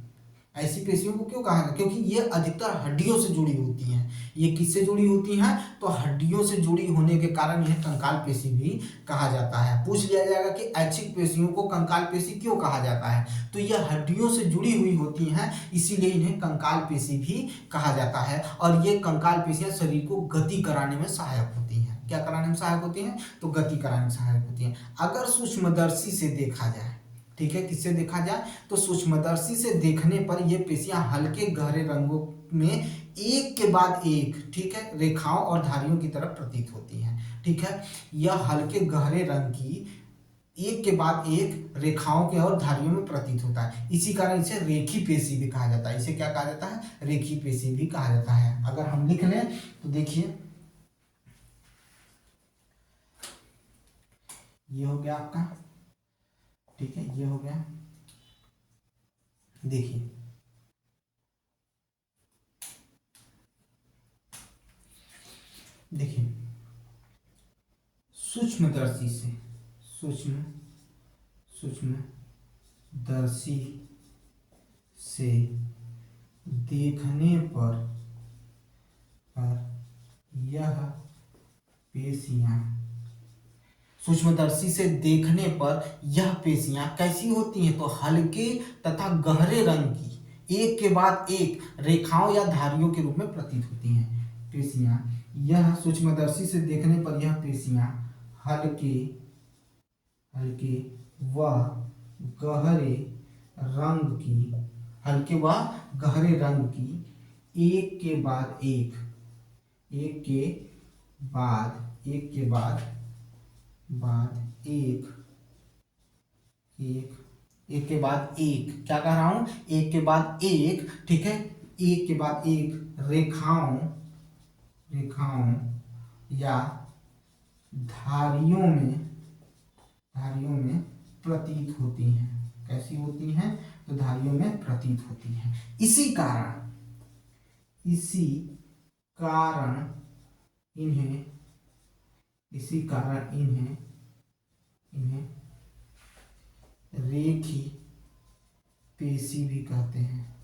ऐसी पेशियों को क्यों कहा जाता है? क्योंकि ये अधिकतर हड्डियों से जुड़ी होती हैं। ये किससे जुड़ी होती हैं? तो हड्डियों से जुड़ी होने के कारण यह कंकाल पेशी भी कहा जाता है। पूछ लिया जाएगा कि ऐच्छिक पेशियों को कंकाल पेशी क्यों कहा जाता है? तो यह हड्डियों से जुड़ी हुई होती हैं, इसीलिए इन्हें कंकाल पेशी भी कहा जाता है। और ये कंकाल पेशियां शरीर को गति कराने में सहायक होती हैं। क्या कराने में सहायक होती हैं? तो गति कराने में सहायक होती हैं। अगर सूक्ष्मदर्शी से देखा जाए, ठीक है, किससे देखा जाए? तो सूक्ष्मदर्शी से देखने पर ये पेशियां हल्के गहरे रंगों में एक के बाद एक, ठीक है, रेखाओं और धारियों की तरह प्रतीत होती हैं। ठीक है, यह हल्के गहरे रंग की एक के बाद एक रेखाओं के और धारियों में प्रतीत होता है। इसी कारण इसे रेखी पेशी भी कहा जाता है। इसे क्या कहा जाता है? रेखी पेशी भी कहा जाता है। अगर हम लिख लें तो देखिए, ये हो गया आपका, ठीक है, ये हो गया। देखिए, देखिए, सूक्ष्मदर्शी से सूक्ष्मदर्शी से देखने पर यह पेशियां, सूक्ष्मदर्शी से देखने पर यह पेशियां कैसी होती हैं? तो हल्के तथा गहरे रंग की एक के बाद एक रेखाओं या धारियों के रूप में प्रतीत होती हैं। पेशियां, यह सूक्ष्मदर्शी से देखने पर यह पेशियां हल्के हल्के व गहरे रंग की, हल्के व गहरे रंग की एक के बाद एक, एक के बाद एक के बाद एक, एक के बाद एक, क्या कह रहा हूं? एक के बाद एक, ठीक है, एक के बाद एक रेखाओं या धारियों में प्रतीत होती हैं। कैसी होती हैं? तो धारियों में प्रतीत होती हैं। इसी कारण इन्हें रेखी पेशी भी कहते हैं।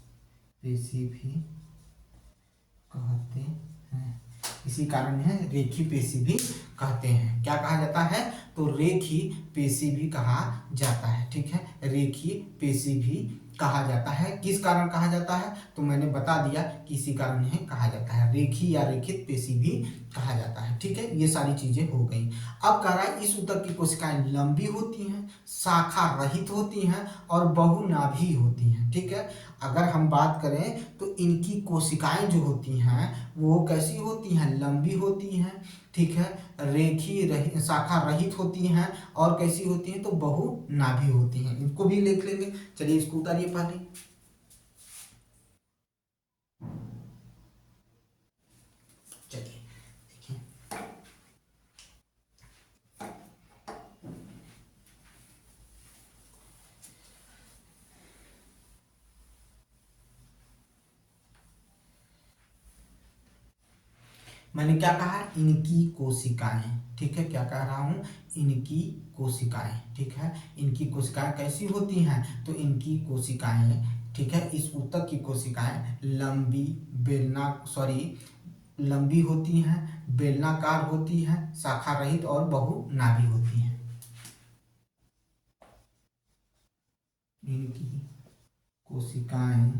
इसी कारण है रेखी पेशी भी कहते हैं। क्या कहा जाता है? तो रेखी पेशी भी कहा जाता है। ठीक है, रेखी पेशी भी कहा जाता है। किस कारण कहा जाता है? तो मैंने बता दिया कि इसी कारण इन्हें कहा जाता है, रेखी या रेखित पेशी भी कहा जाता है। ठीक है, ये सारी चीजें हो गई। अब कह रहा है इस ऊतक की कोशिकाएं लंबी होती हैं, शाखा रहित होती हैं और बहुनाभी होती हैं। ठीक है, अगर हम बात करें तो इनकी कोशिकाएं जो होती हैं वो कैसी होती हैं? लंबी होती हैं। ठीक है, शाखा रहित होती हैं और कैसी होती हैं? तो बहुनाभी होती हैं। इनको भी लिख लेंगे। चलिए इसको उतारिए पहले। चलिए देखिए, मैंने क्या कहा? इनकी कोशिकाएं। ठीक है, क्या कह रहा हूं? इनकी कोशिकाएं। ठीक है, इनकी कोशिकाएं कैसी होती हैं? तो इनकी कोशिकाएं, ठीक है, इस ऊतक की कोशिकाएं लंबी होती हैं, बेलनाकार होती हैं, शाखा रहित और बहुनाभी होती हैं। इनकी कोशिकाएं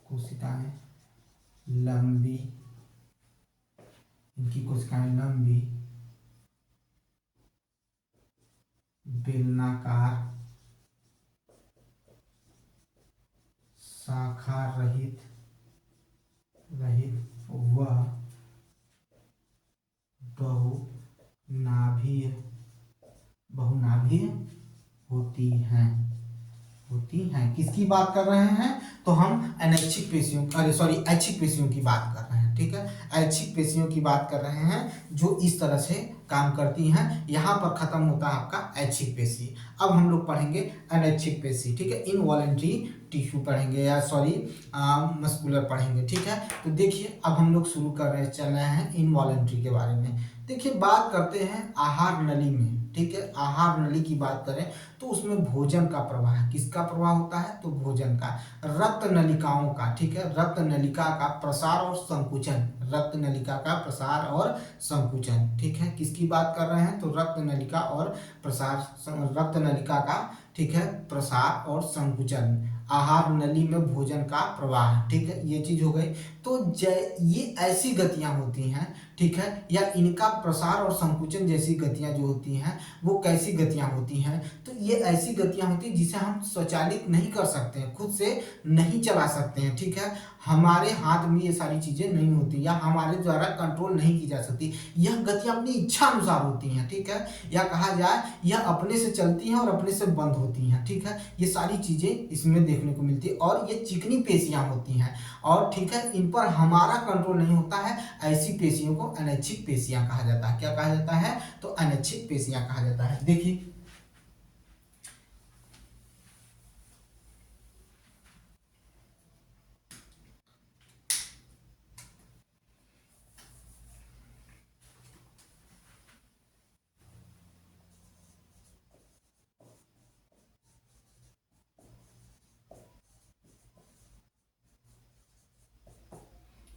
कोशिकाएं लंबी, इनकी कोशिकाएं लंबी, बेलनाकार, शाखा रहित व बहुनाभीय होती हैं। किसकी बात कर रहे हैं? तो हम अनैच्छिक पेशियों, ऐच्छिक पेशियों की बात कर रहे हैं। ठीक है, ऐच्छिक पेशियों की बात कर रहे हैं जो इस तरह से काम करती हैं। यहाँ पर खत्म होता है आपका ऐच्छिक पेशी। अब हम लोग पढ़ेंगे अनैच्छिक पेशी। ठीक है, इनवॉलेंट्री टिश्यू पढ़ेंगे या मस्कुलर पढ़ेंगे। ठीक है, तो देखिए अब हम लोग शुरू चल रहे हैं इनवॉलेंट्री के बारे में। देखिए बात करते हैं आहार नली में। ठीक है, आहार नली की बात करें तो उसमें भोजन का प्रवाह, किसका प्रवाह होता है? तो भोजन का। रक्त नलिकाओं का, ठीक है, रक्त नलिका का प्रसार और संकुचन, रक्त नलिका का प्रसार और संकुचन। ठीक है, किसकी बात कर रहे हैं? तो रक्त नलिका और प्रसार, रक्त नलिका का, ठीक है, प्रसार और संकुचन। आहार नली में भोजन का प्रवाह। ठीक है, ये चीज हो गई। तो ये ऐसी गतियां होती हैं, ठीक है, या इनका प्रसार और संकुचन जैसी गतियां जो होती हैं वो कैसी गतियां होती हैं? तो ये ऐसी गतियां होती हैं जिसे हम स्वचालित नहीं कर सकते हैं, खुद से नहीं चला सकते हैं। ठीक है, हमारे हाथ में ये सारी चीजें नहीं होती या हमारे द्वारा कंट्रोल नहीं की जा सकती। यह गतियां अपनी इच्छा अनुसार होती हैं। ठीक है, या कहा जाए यह अपने से चलती हैं और अपने से बंद होती हैं। ठीक है, ये सारी चीजें इसमें देखने को मिलती है और ये चिकनी पेशियां होती हैं और ठीक है, इन पर हमारा कंट्रोल नहीं होता है। ऐसी पेशियों को अनैच्छिक पेशियां कहा जाता है। क्या कहा जाता है? तो अनैच्छिक पेशियां कहा जाता है। देखिए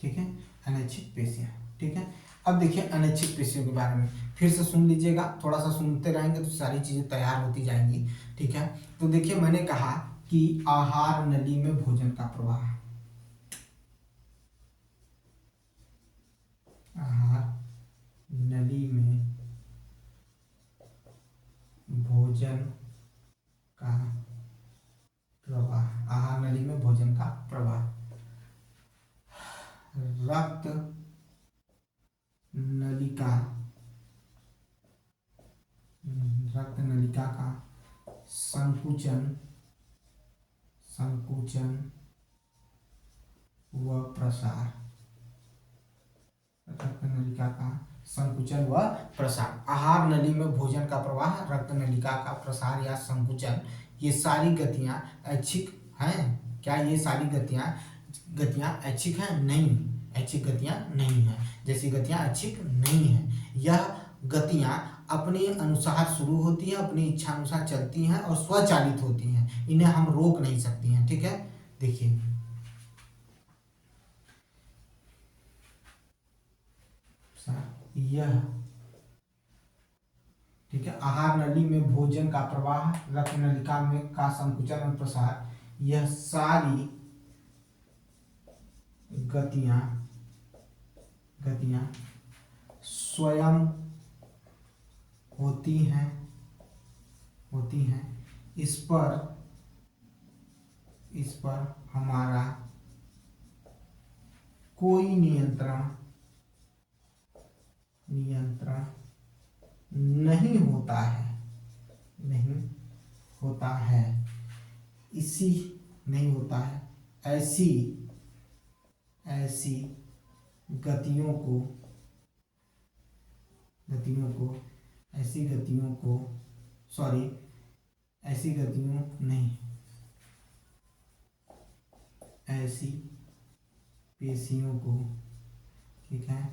ठीक है, अनैच्छिक पेशियां। ठीक है, अब देखिए अनैच्छिक पेशियों के बारे में फिर से सुन लीजिएगा, थोड़ा सा सुनते रहेंगे तो सारी चीजें तैयार होती जाएंगी। ठीक है, तो देखिए मैंने कहा कि आहार नली में भोजन का प्रवाह, आहार नली में भोजन का प्रवाह, आहार नली में भोजन का प्रवाह, रक्त नलिका, रक्त नलिका का संकुचन व प्रसार, रक्त नलिका का संकुचन व प्रसार। आहार नली में भोजन का प्रवाह, रक्त नलिका का प्रसार या संकुचन, ये सारी गतियां ऐच्छिक हैं। क्या ये सारी गतियां ऐच्छिक हैं? नहीं, ऐच्छिक गतियां नहीं है। जैसी गतियां ऐच्छिक नहीं है, यह गतियां अपने अनुसार शुरू होती हैं, अपनी इच्छा अनुसार चलती हैं और स्वचालित होती हैं, इन्हें हम रोक नहीं सकती हैं। ठीक है, देखिए यह, ठीक है, आहार नली में भोजन का प्रवाह, रक्त नलिका में का संकुचन और प्रसार, यह सारी गतियां स्वयं होती हैं इस पर हमारा कोई नियंत्रण नहीं होता है, इसी नहीं होता है। ऐसी गतियों को ऐसी पेशियों को, ठीक है,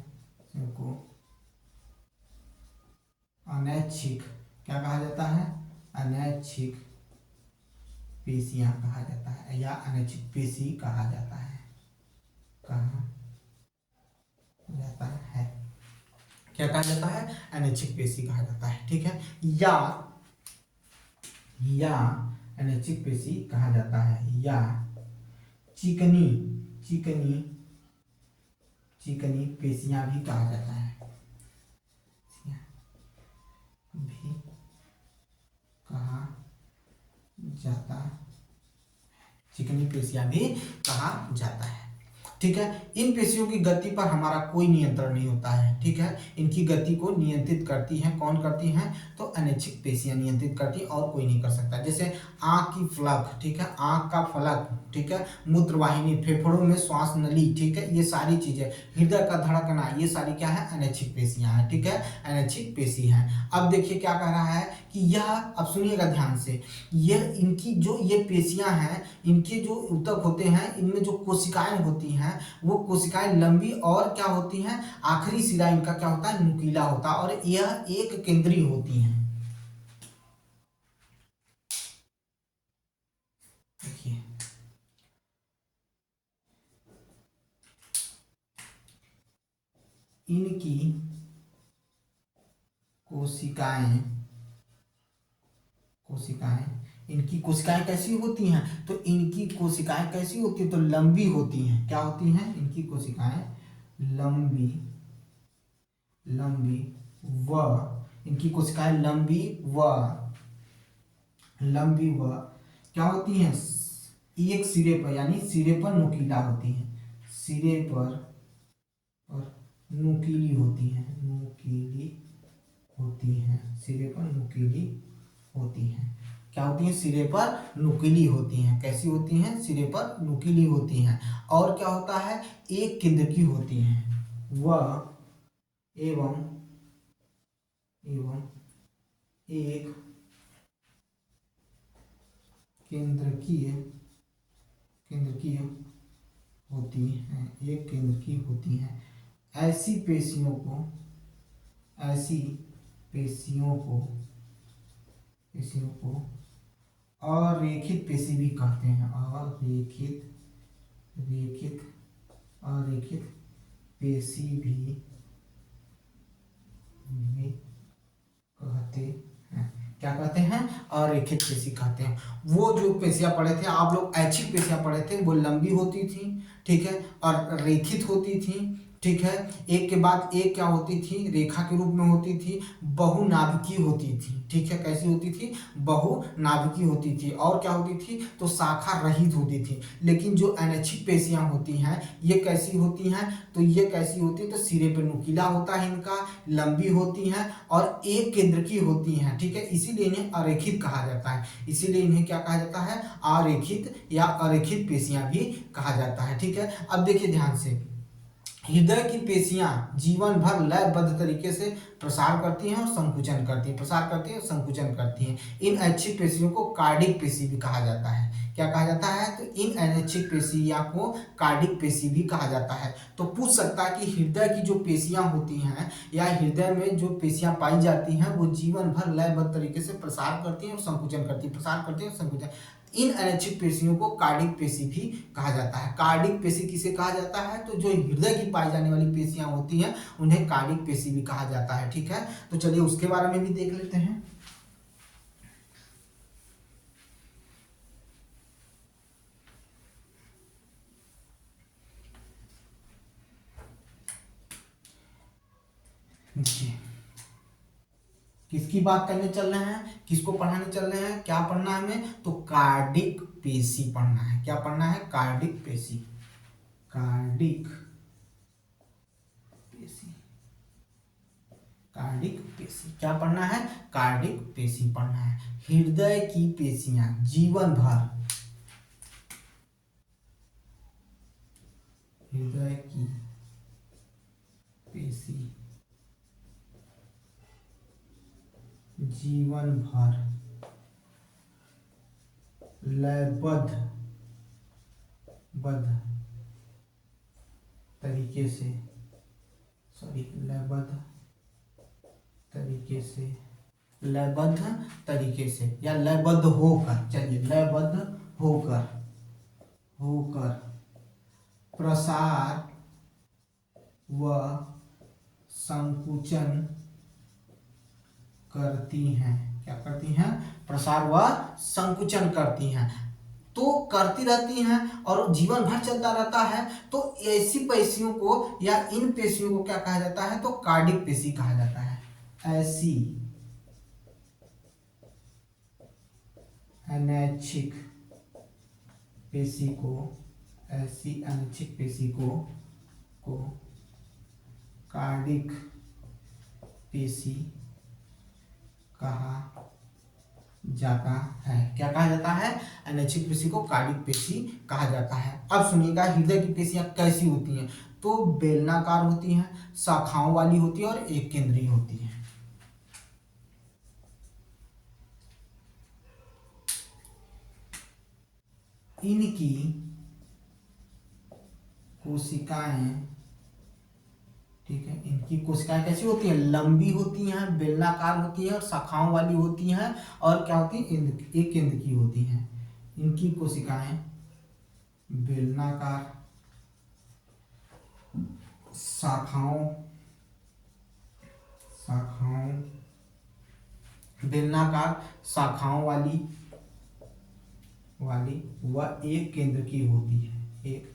को अनैच्छिक क्या कहा जाता है? अनैच्छिक पेशियां कहा जाता है या अनैच्छिक पेशी कहा जाता है। क्या कहा जाता है? अनैच्छिक पेशी कहा जाता है। ठीक है, या अनैच्छिक पेशी कहा जाता है, या चिकनी चिकनी चिकनी पेशियां भी कहा जाता है, भी कहा जाता, चिकनी पेशियां भी कहा जाता है। ठीक है, इन पेशियों की गति पर हमारा कोई नियंत्रण नहीं होता है। ठीक है, इनकी गति को नियंत्रित करती हैं, कौन करती हैं? तो अनैच्छिक पेशियां नियंत्रित करती हैं, और कोई नहीं कर सकता। जैसे आंख की फलक, ठीक है, आंख का फलक, ठीक है, मूत्रवाहिनी, फेफड़ों में श्वास नली, ठीक है, ये सारी चीजें, हृदय का धड़कना, ये सारी क्या है? अनैच्छिक पेशियां हैं। ठीक है, अनैच्छिक पेशी हैं। अब देखिए क्या कह रहा है कि यह, अब सुनिएगा ध्यान से, यह इनकी जो ये पेशियां हैं, इनके जो ऊतक होते हैं, इनमें जो कोशिकाएं होती हैं, वो कोशिकाएं लंबी और क्या होती हैं? आखिरी सिरा इनका क्या होता है? नुकीला होता है, और यह एक केंद्रीय होती हैं। देखिए, इनकी कोशिकाएं इनकी कोशिकाएं कैसी होती हैं? तो इनकी कोशिकाएं कैसी होती है? तो लंबी होती हैं। क्या होती हैं? इनकी कोशिकाएं लंबी लंबी व इनकी कोशिकाएं लंबी व क्या होती हैं? एक सिरे पर, यानी सिरे पर नुकीला होती हैं, सिरे पर और नुकीली होती हैं, सिरे पर नुकीली होती हैं। क्या होती हैं? सिरे पर नुकीली होती हैं। कैसी होती हैं? सिरे पर नुकीली होती हैं। और क्या होता है? एक केंद्र की होती हैं। वह एवं एक केंद्रकीय होती हैं, एक केंद्र की होती हैं। ऐसी पेशियों को अरेखित पेशी भी कहते हैं। अरेखित पेशी भी कहते हैं। क्या कहते हैं? अरेखित पेशी कहते हैं। वो जो पेशियां पढ़े थे आप लोग, ऐच्छिक पेशियां पढ़े थे, वो लंबी होती थी, ठीक है, और रेखित होती थी। ठीक है, एक के बाद एक क्या होती थी? रेखा के रूप में होती थी, बहुनाभिकीय होती थी। ठीक है, कैसी होती थी? बहुनाभिकीय होती थी। और क्या होती थी? तो शाखा रहित होती थी। लेकिन जो अनैच्छिक पेशियां होती हैं, ये कैसी होती हैं? तो ये कैसी होती है? तो सिरे पे नुकीला होता है इनका, लंबी होती हैं और एक केंद्र की होती हैं। ठीक है, इसीलिए इन्हें अरेखित कहा जाता है। इसीलिए इन्हें क्या कहा जाता है? अरेखित या अरेखित पेशियां भी कहा जाता है। ठीक है, अब देखिए ध्यान से, हृदय की पेशियां जीवन भर लयबद्ध तरीके से प्रसार करती हैं और संकुचन करती हैं। इन ऐच्छिक पेशियों को कार्डिक पेशी भी कहा जाता है। क्या कहा जाता है? तो इन अनैच्छिक पेशियों को कार्डिक पेशी भी कहा जाता है। तो पूछ सकता है कि हृदय की जो पेशियां होती हैं, या हृदय में जो पेशियां पाई जाती हैं, वो जीवन भर लयबद्ध तरीके से प्रसार करती हैं और संकुचन करती हैं, इन अनैच्छिक पेशियों को कार्डिक पेशी भी कहा जाता है। कार्डिक पेशी किसे कहा जाता है? तो जो हृदय की पाई जाने वाली पेशियां होती हैं, उन्हें कार्डिक पेशी भी कहा जाता है। ठीक है, तो चलिए उसके बारे में भी देख लेते हैं। किसकी बात करने चल रहे हैं? किसको पढ़ाने चल रहे हैं? क्या पढ़ना है हमें? तो कार्डिक पेशी पढ़ना है। क्या पढ़ना है? कार्डिक पेशी। कार्डिक पेशी क्या पढ़ना है? कार्डिक पेशी पढ़ना है। हृदय की पेशियां जीवन भर, हृदय की पेशी जीवन भर लयबद्ध तरीके से लयबद्ध तरीके से या लयबद्ध होकर, चलिए लयबद्ध होकर प्रसार व संकुचन करती हैं। क्या करती हैं? प्रसार व संकुचन करती हैं। तो करती रहती हैं और जीवन भर चलता रहता है। तो ऐसी पेशियों को या इन पेशियों को क्या कहा जाता है? तो कार्डिक पेशी कहा जाता है। ऐसी अनैच्छिक पेशी को, ऐसी अनैच्छिक पेशी को कार्डिक पेशी कहा जाता है। क्या कहा जाता है? अनैच्छिक पेशी को कार्डिक पेशी कहा जाता है। अब सुनिएगा, हृदय की पेशियां कैसी होती हैं? तो बेलनाकार होती हैं, शाखाओं वाली होती है और एक केंद्रीय होती है। इनकी कोशिकाएं, ठीक है, इनकी कोशिकाएं कैसी होती हैं? लंबी होती हैं, बेलनाकार होती हैं और शाखाओं वाली होती हैं। और क्या होती है? एक केंद्र की होती हैं। इनकी कोशिकाएं बेलनाकार, शाखाओं शाखाओं बेलनाकार शाखाओं वाली व एक केंद्र की होती है। एक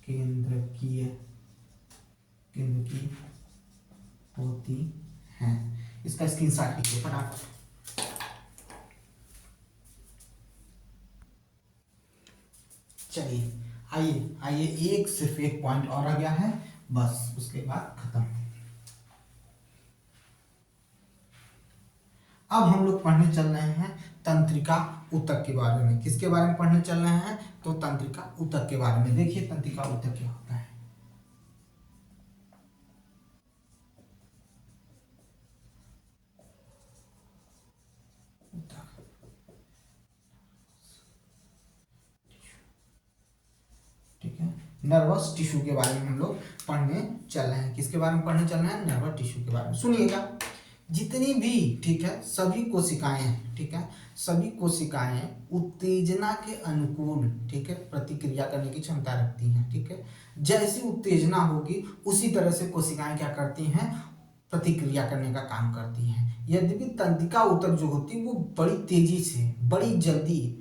केंद्रकीय होती हैं। इसका स्क्रीनशॉट लीजिए फटाफट। चलिए, आइए एक सिर्फ एक पॉइंट और आ गया है, बस उसके बाद खत्म। अब हम लोग पढ़ने चल रहे हैं तंत्रिका ऊतक के बारे में। किसके बारे में पढ़ने चल रहे हैं? तो तंत्रिका ऊतक के बारे में। देखिए तंत्रिका ऊतक क्या होता है। ठीक है, नर्वस टिश्यू के बारे में हम लोग पढ़ने चल रहे हैं। किसके बारे में पढ़ने चल रहे हैं? नर्वस टिश्यू के बारे में। सुनिएगा, जितनी भी, ठीक है, सभी कोशिकाएं, ठीक है, सभी कोशिकाएं उत्तेजना के अनुकूल, ठीक है, प्रतिक्रिया करने की क्षमता रखती हैं। ठीक है, जैसी उत्तेजना होगी उसी तरह से कोशिकाएं क्या करती हैं? प्रतिक्रिया करने का काम करती हैं। यद्यपि तंत्रिका ऊतक जो होती है वो बड़ी तेजी से, बड़ी जल्दी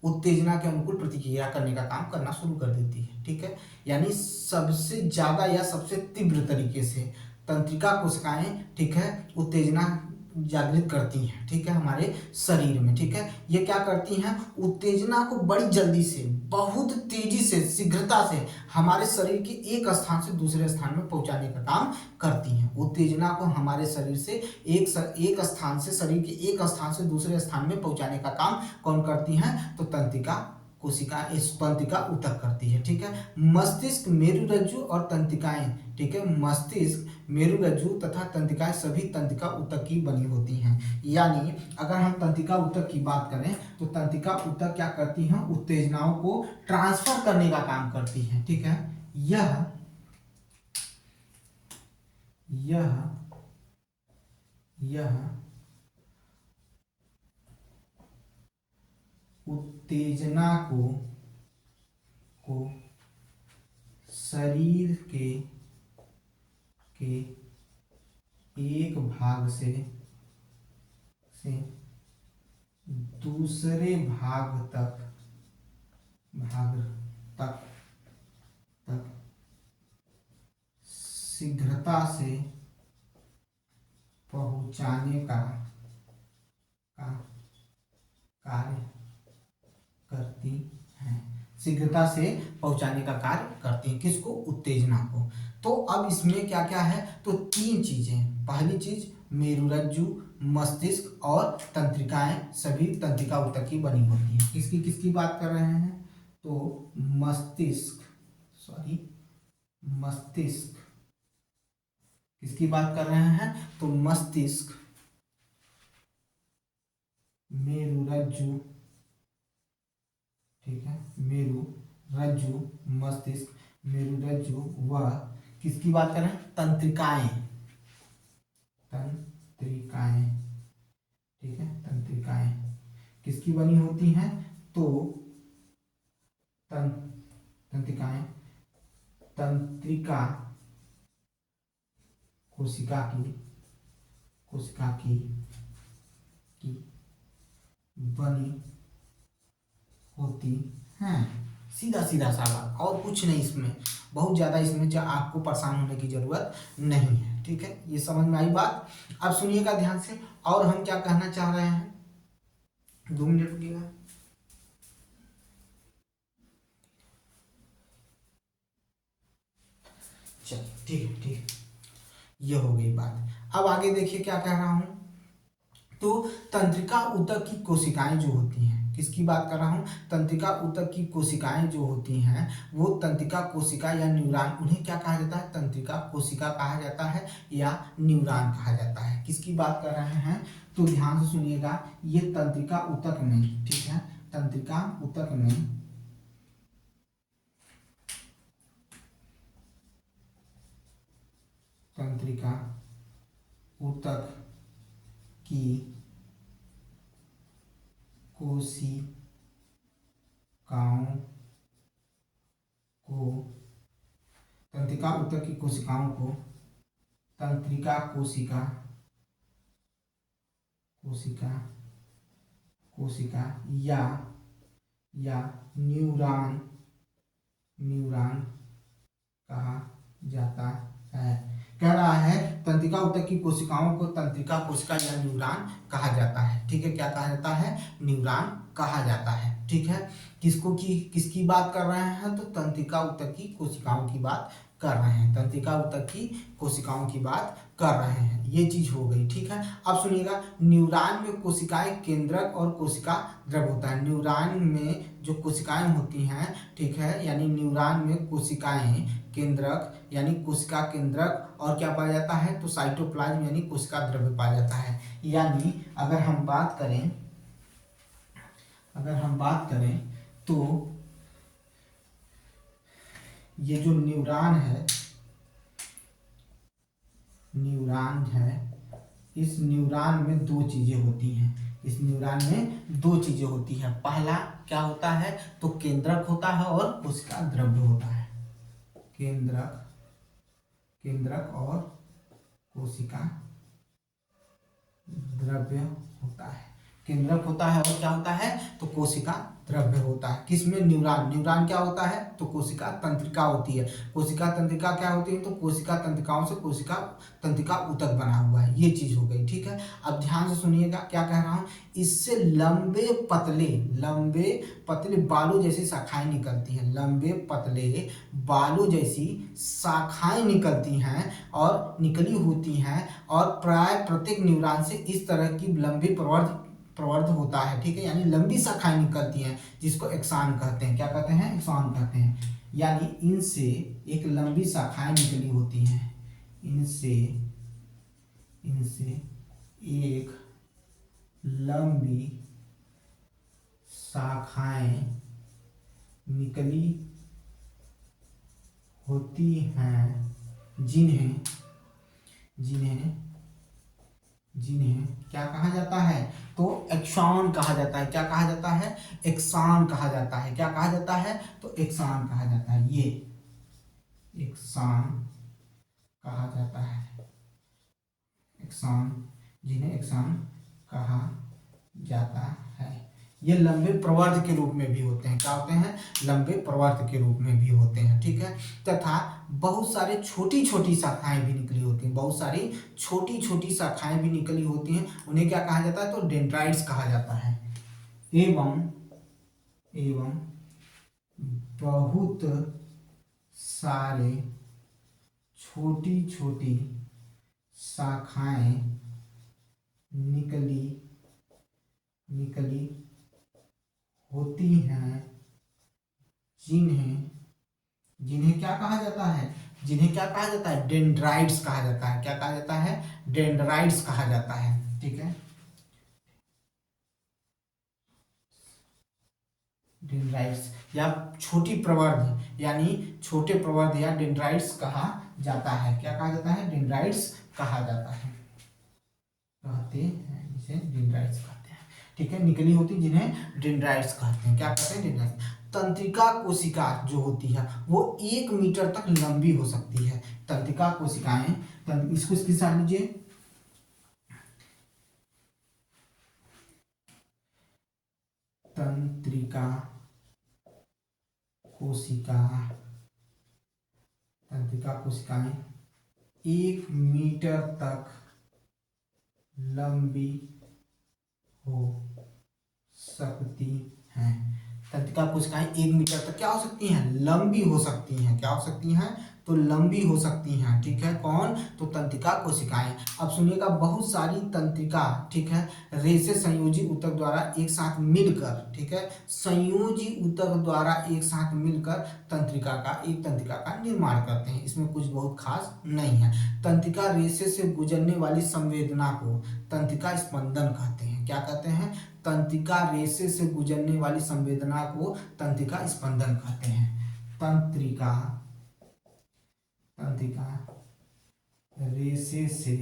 उत्तेजना के अनुकूल प्रतिक्रिया करने का काम करना शुरू कर देती है। ठीक है, यानी सबसे ज्यादा या सबसे तीव्र तरीके से तंत्रिका कोशिकाएं, ठीक है, उत्तेजना जागृत करती हैं। ठीक है, हमारे शरीर में। ठीक है, ये क्या करती हैं? उत्तेजना को बड़ी जल्दी से, बहुत तेजी से, शीघ्रता से हमारे शरीर के एक स्थान से दूसरे स्थान में पहुंचाने का काम करती हैं। उत्तेजना को हमारे शरीर से एक स्थान से, शरीर के एक स्थान से दूसरे स्थान में पहुंचाने का काम कौन करती हैं? तो तंत्रिका कोशिका, इस तंत्रिका ऊतक करती है। ठीक है, मस्तिष्क, मेरुरज्जु और तंत्रिकाएं, ठीक है, मस्तिष्क, मेरुरज्जु तथा तंत्रिकाएं सभी तंत्रिका ऊतक की बनी होती हैं। यानी अगर हम तंत्रिका ऊतक की बात करें तो तंत्रिका ऊतक क्या करती हैं? उत्तेजनाओं को ट्रांसफर करने का काम करती हैं। ठीक है, यह उत्तेजना को शरीर के एक भाग से दूसरे भाग तक शीघ्रता से पहुंचाने का कार्य करती हैं। शीघ्रता से पहुंचाने का कार्य करती हैं। किसको? उत्तेजना को। तो अब इसमें क्या क्या है? तो तीन चीजें। पहली चीज, मेरुरज्जु, मस्तिष्क और तंत्रिकाएं सभी तंत्रिका ऊतक की बनी होती हैं। किसकी बात कर रहे हैं? तो मस्तिष्क किसकी बात कर रहे हैं? तो मस्तिष्क, मेरुरज्जु, ठीक है, मेरुरज्जु, मस्तिष्क, मेरुरज्जु व किसकी बात कर रहे हैं? तंत्रिकाएं, ठीक है, तंत्रिकाएं किसकी बनी होती हैं? तो तंत्रिकाएं तंत्रिका कोशिका की की बनी होती हैं। सीधा सीधा सा बात, और कुछ नहीं इसमें, बहुत ज़्यादा इसमें आपको परेशान होने की ज़रूरत नहीं है। ठीक है, ये समझ में आई बात। अब सुनिएगा ध्यान से, और हम क्या कहना चाह रहे हैं। 2 मिनट रुकिएगा। चलिए ठीक है, ठीक है, ये हो गई बात। अब आगे देखिए क्या कह रहा हूं। तो तंत्रिका ऊतक की कोशिकाएं जो होती हैं, किसकी बात कर रहा हूं, तंत्रिका ऊतक की कोशिकाएं जो होती हैं वो तंत्रिका कोशिका या न्यूरॉन, उन्हें क्या कहा जाता है, तंत्रिका कोशिका कहा जाता है या न्यूरॉन कहा जाता है। किसकी बात कर रहे हैं, तो ध्यान से सुनिएगा। ये तंत्रिका ऊतक में, ठीक है, तंत्रिका ऊतक में तंत्रिका ऊतक की कोशिकाओं को तंत्रिका ऊतक की कोशिकाओं को तंत्रिका कोशिका कोशिका कोशिका या न्यूरॉन न्यूरॉन कहा जाता है। कह रहा है तंत्रिका ऊतक की कोशिकाओं को तंत्रिका कोशिका या न्यूरॉन कहा जाता है। ठीक है, क्या कहा जाता है, न्यूरॉन कहा जाता है। ठीक है, किसकी बात कर रहे हैं, तो तंत्रिका ऊतक की कोशिकाओं की बात कर रहे हैं, तंत्रिका ऊतक की कोशिकाओं की बात कर रहे हैं। ये चीज हो गई। ठीक है, अब सुनिएगा, न्यूरॉन में कोशिकाएं केंद्रक और कोशिका द्रव होता है। न्यूरॉन में जो कोशिकाएं होती हैं, ठीक है, यानी न्यूरॉन में कोशिकाएं केंद्रक यानी कोशिका केंद्रक और क्या पाया जाता है, तो साइटोप्लाज्म यानी कोशिका द्रव्य पाया जाता है। यानी अगर हम बात करें तो ये जो न्यूरॉन है, इस न्यूरॉन में दो चीजें होती हैं। इस न्यूरॉन में दो चीजें होती हैं। पहला क्या होता है, तो केंद्रक होता है और कोशिका द्रव्य होता है। केंद्रक और कोशिका द्रव्य होता है। केंद्रक होता है और क्या होता है, तो कोशिका द्रव्य होता है। किसमें, न्यूरॉन क्या होता है, तो कोशिका तंत्रिका होती है। कोशिका तंत्रिका क्या होती है, तो कोशिका तंत्रिकाओं से कोशिका तंत्रिका ऊतक बना हुआ है। ये चीज हो गई। ठीक है, अब ध्यान से सुनिएगा क्या कह रहा हूं। इससे लंबे पतले बालू जैसी शाखाएं निकलती हैं। लंबे पतले बालू जैसी शाखाएं निकलती हैं और निकली होती हैं, और प्राय प्रत्येक न्यूरॉन से इस तरह की लंबी प्रवर्ध होता है। ठीक है, यानी लंबी शाखाएं निकलती हैं, जिसको एक्सॉन कहते हैं। क्या कहते हैं, एक्सॉन कहते हैं। यानी इनसे एक लंबी शाखाएं निकली होती हैं। इनसे एक लंबी शाखाएं निकली होती हैं, जिन्हें क्या कहा जाता है, तो एक्सॉन कहा जाता है। क्या कहा जाता है, एक्सॉन कहा जाता है। क्या कहा जाता है, तो एक्सॉन कहा जाता है। ये एक्सॉन कहा जाता है। एक्सॉन, जिन्हें एक्सॉन कहा जाता है। ये लंबे प्रवर्ध के रूप में भी होते हैं। क्या होते हैं, लंबे प्रवर्ध के रूप में भी होते हैं। ठीक है, तथा बहुत सारे छोटी छोटी शाखाएं भी निकली होती हैं। बहुत सारी छोटी छोटी शाखाएं भी निकली होती हैं। उन्हें क्या कहा जाता है, तो डेंड्राइट्स कहा जाता है। एवं बहुत सारे छोटी छोटी शाखाएं निकली होती हैं, जिन्हें क्या कहा जाता है, डेंड्राइट्स कहा जाता है। क्या कहा जाता है, डेंड्राइट्स कहा जाता है। ठीक है, डेंड्राइट्स या छोटी प्रवर्ध यानी छोटे प्रवर्ध या डेंड्राइट्स कहा जाता है। क्या कहा जाता है, डेंड्राइट्स कहा जाता है, कहते हैं, जिसे डेंड्राइट्स कहते हैं। ठीक है, निकली होती जिन्हें डेंड्राइट्स कहते हैं। क्या कहते हैं, डेंड्राइट्स। तंत्रिका कोशिका जो होती है वो 1 मीटर तक लंबी हो सकती है। तंत्रिका कोशिकाएं, इसको इसके साथ लीजिए, तंत्रिका कोशिकाएं 1 मीटर तक लंबी हो सकती हैं। तंत्रिका कोशिकाएं 1 मीटर तक क्या हो सकती हैं? लंबी हो सकती हैं। क्या हो सकती हैं? तो लंबी हो सकती हैं। ठीक है, कौन? तो तंत्रिका कोशिकाएं। अब सुनिएगा, बहुत सारी तंत्रिका, ठीक है, रेशे संयोजी ऊतक द्वारा एक साथ मिलकर, ठीक है, संयोजी ऊतक द्वारा एक साथ मिलकर तंत्रिका का निर्माण करते हैं। इसमें कुछ बहुत खास नहीं है। तंत्रिका रेशे से गुजरने वाली संवेदना को तंत्रिका स्पंदन कहते हैं। क्या कहते हैं? तंत्रिका रेशे से गुजरने वाली संवेदना को तंत्रिका स्पंदन कहते हैं। तंत्रिका रेशे से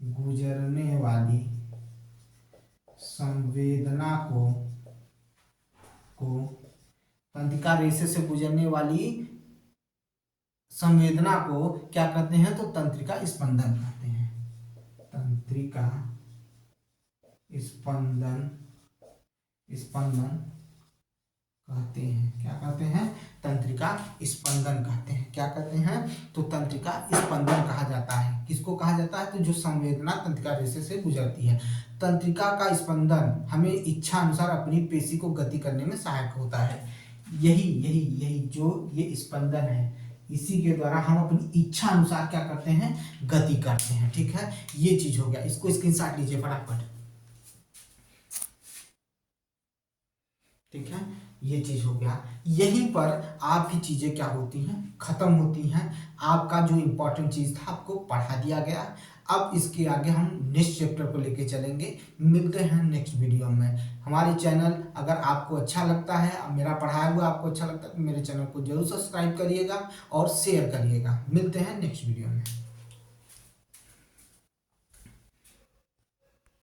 गुजरने वाली संवेदना को तंत्रिका रेशे से गुजरने वाली संवेदना को क्या कहते हैं? तो तंत्रिका स्पंदन कहते हैं। तंत्रिका स्पंदन कहते हैं। क्या कहते हैं? तंत्रिका स्पंदन कहते हैं। क्या कहते हैं? तो तंत्रिका स्पंदन कहा जाता है। किसको कहा जाता है? तो जो संवेदना तंत्रिका रेशे से गुजरती है। तंत्रिका का स्पंदन हमें इच्छा अनुसार अपनी पेशी को गति करने में सहायक होता है। यही जो ये स्पंदन है, इसी के द्वारा हम अपनी इच्छा अनुसार क्या करते हैं? गति करते हैं। ठीक है, ये चीज हो गया। इसको स्क्रीनशॉट लीजिए फटाफट। ठीक है, ये चीज हो गया। यहीं पर आपकी चीजें क्या होती हैं? खत्म होती हैं। आपका जो इंपॉर्टेंट चीज था आपको पढ़ा दिया गया। अब इसके आगे हम नेक्स्ट चैप्टर को लेके चलेंगे। मिलते हैं नेक्स्ट वीडियो में। हमारे चैनल अगर आपको अच्छा लगता है, मेरा पढ़ाया हुआ आपको अच्छा लगता है, तो मेरे चैनल को जरूर सब्सक्राइब करिएगा और शेयर करिएगा। मिलते हैं नेक्स्ट वीडियो में।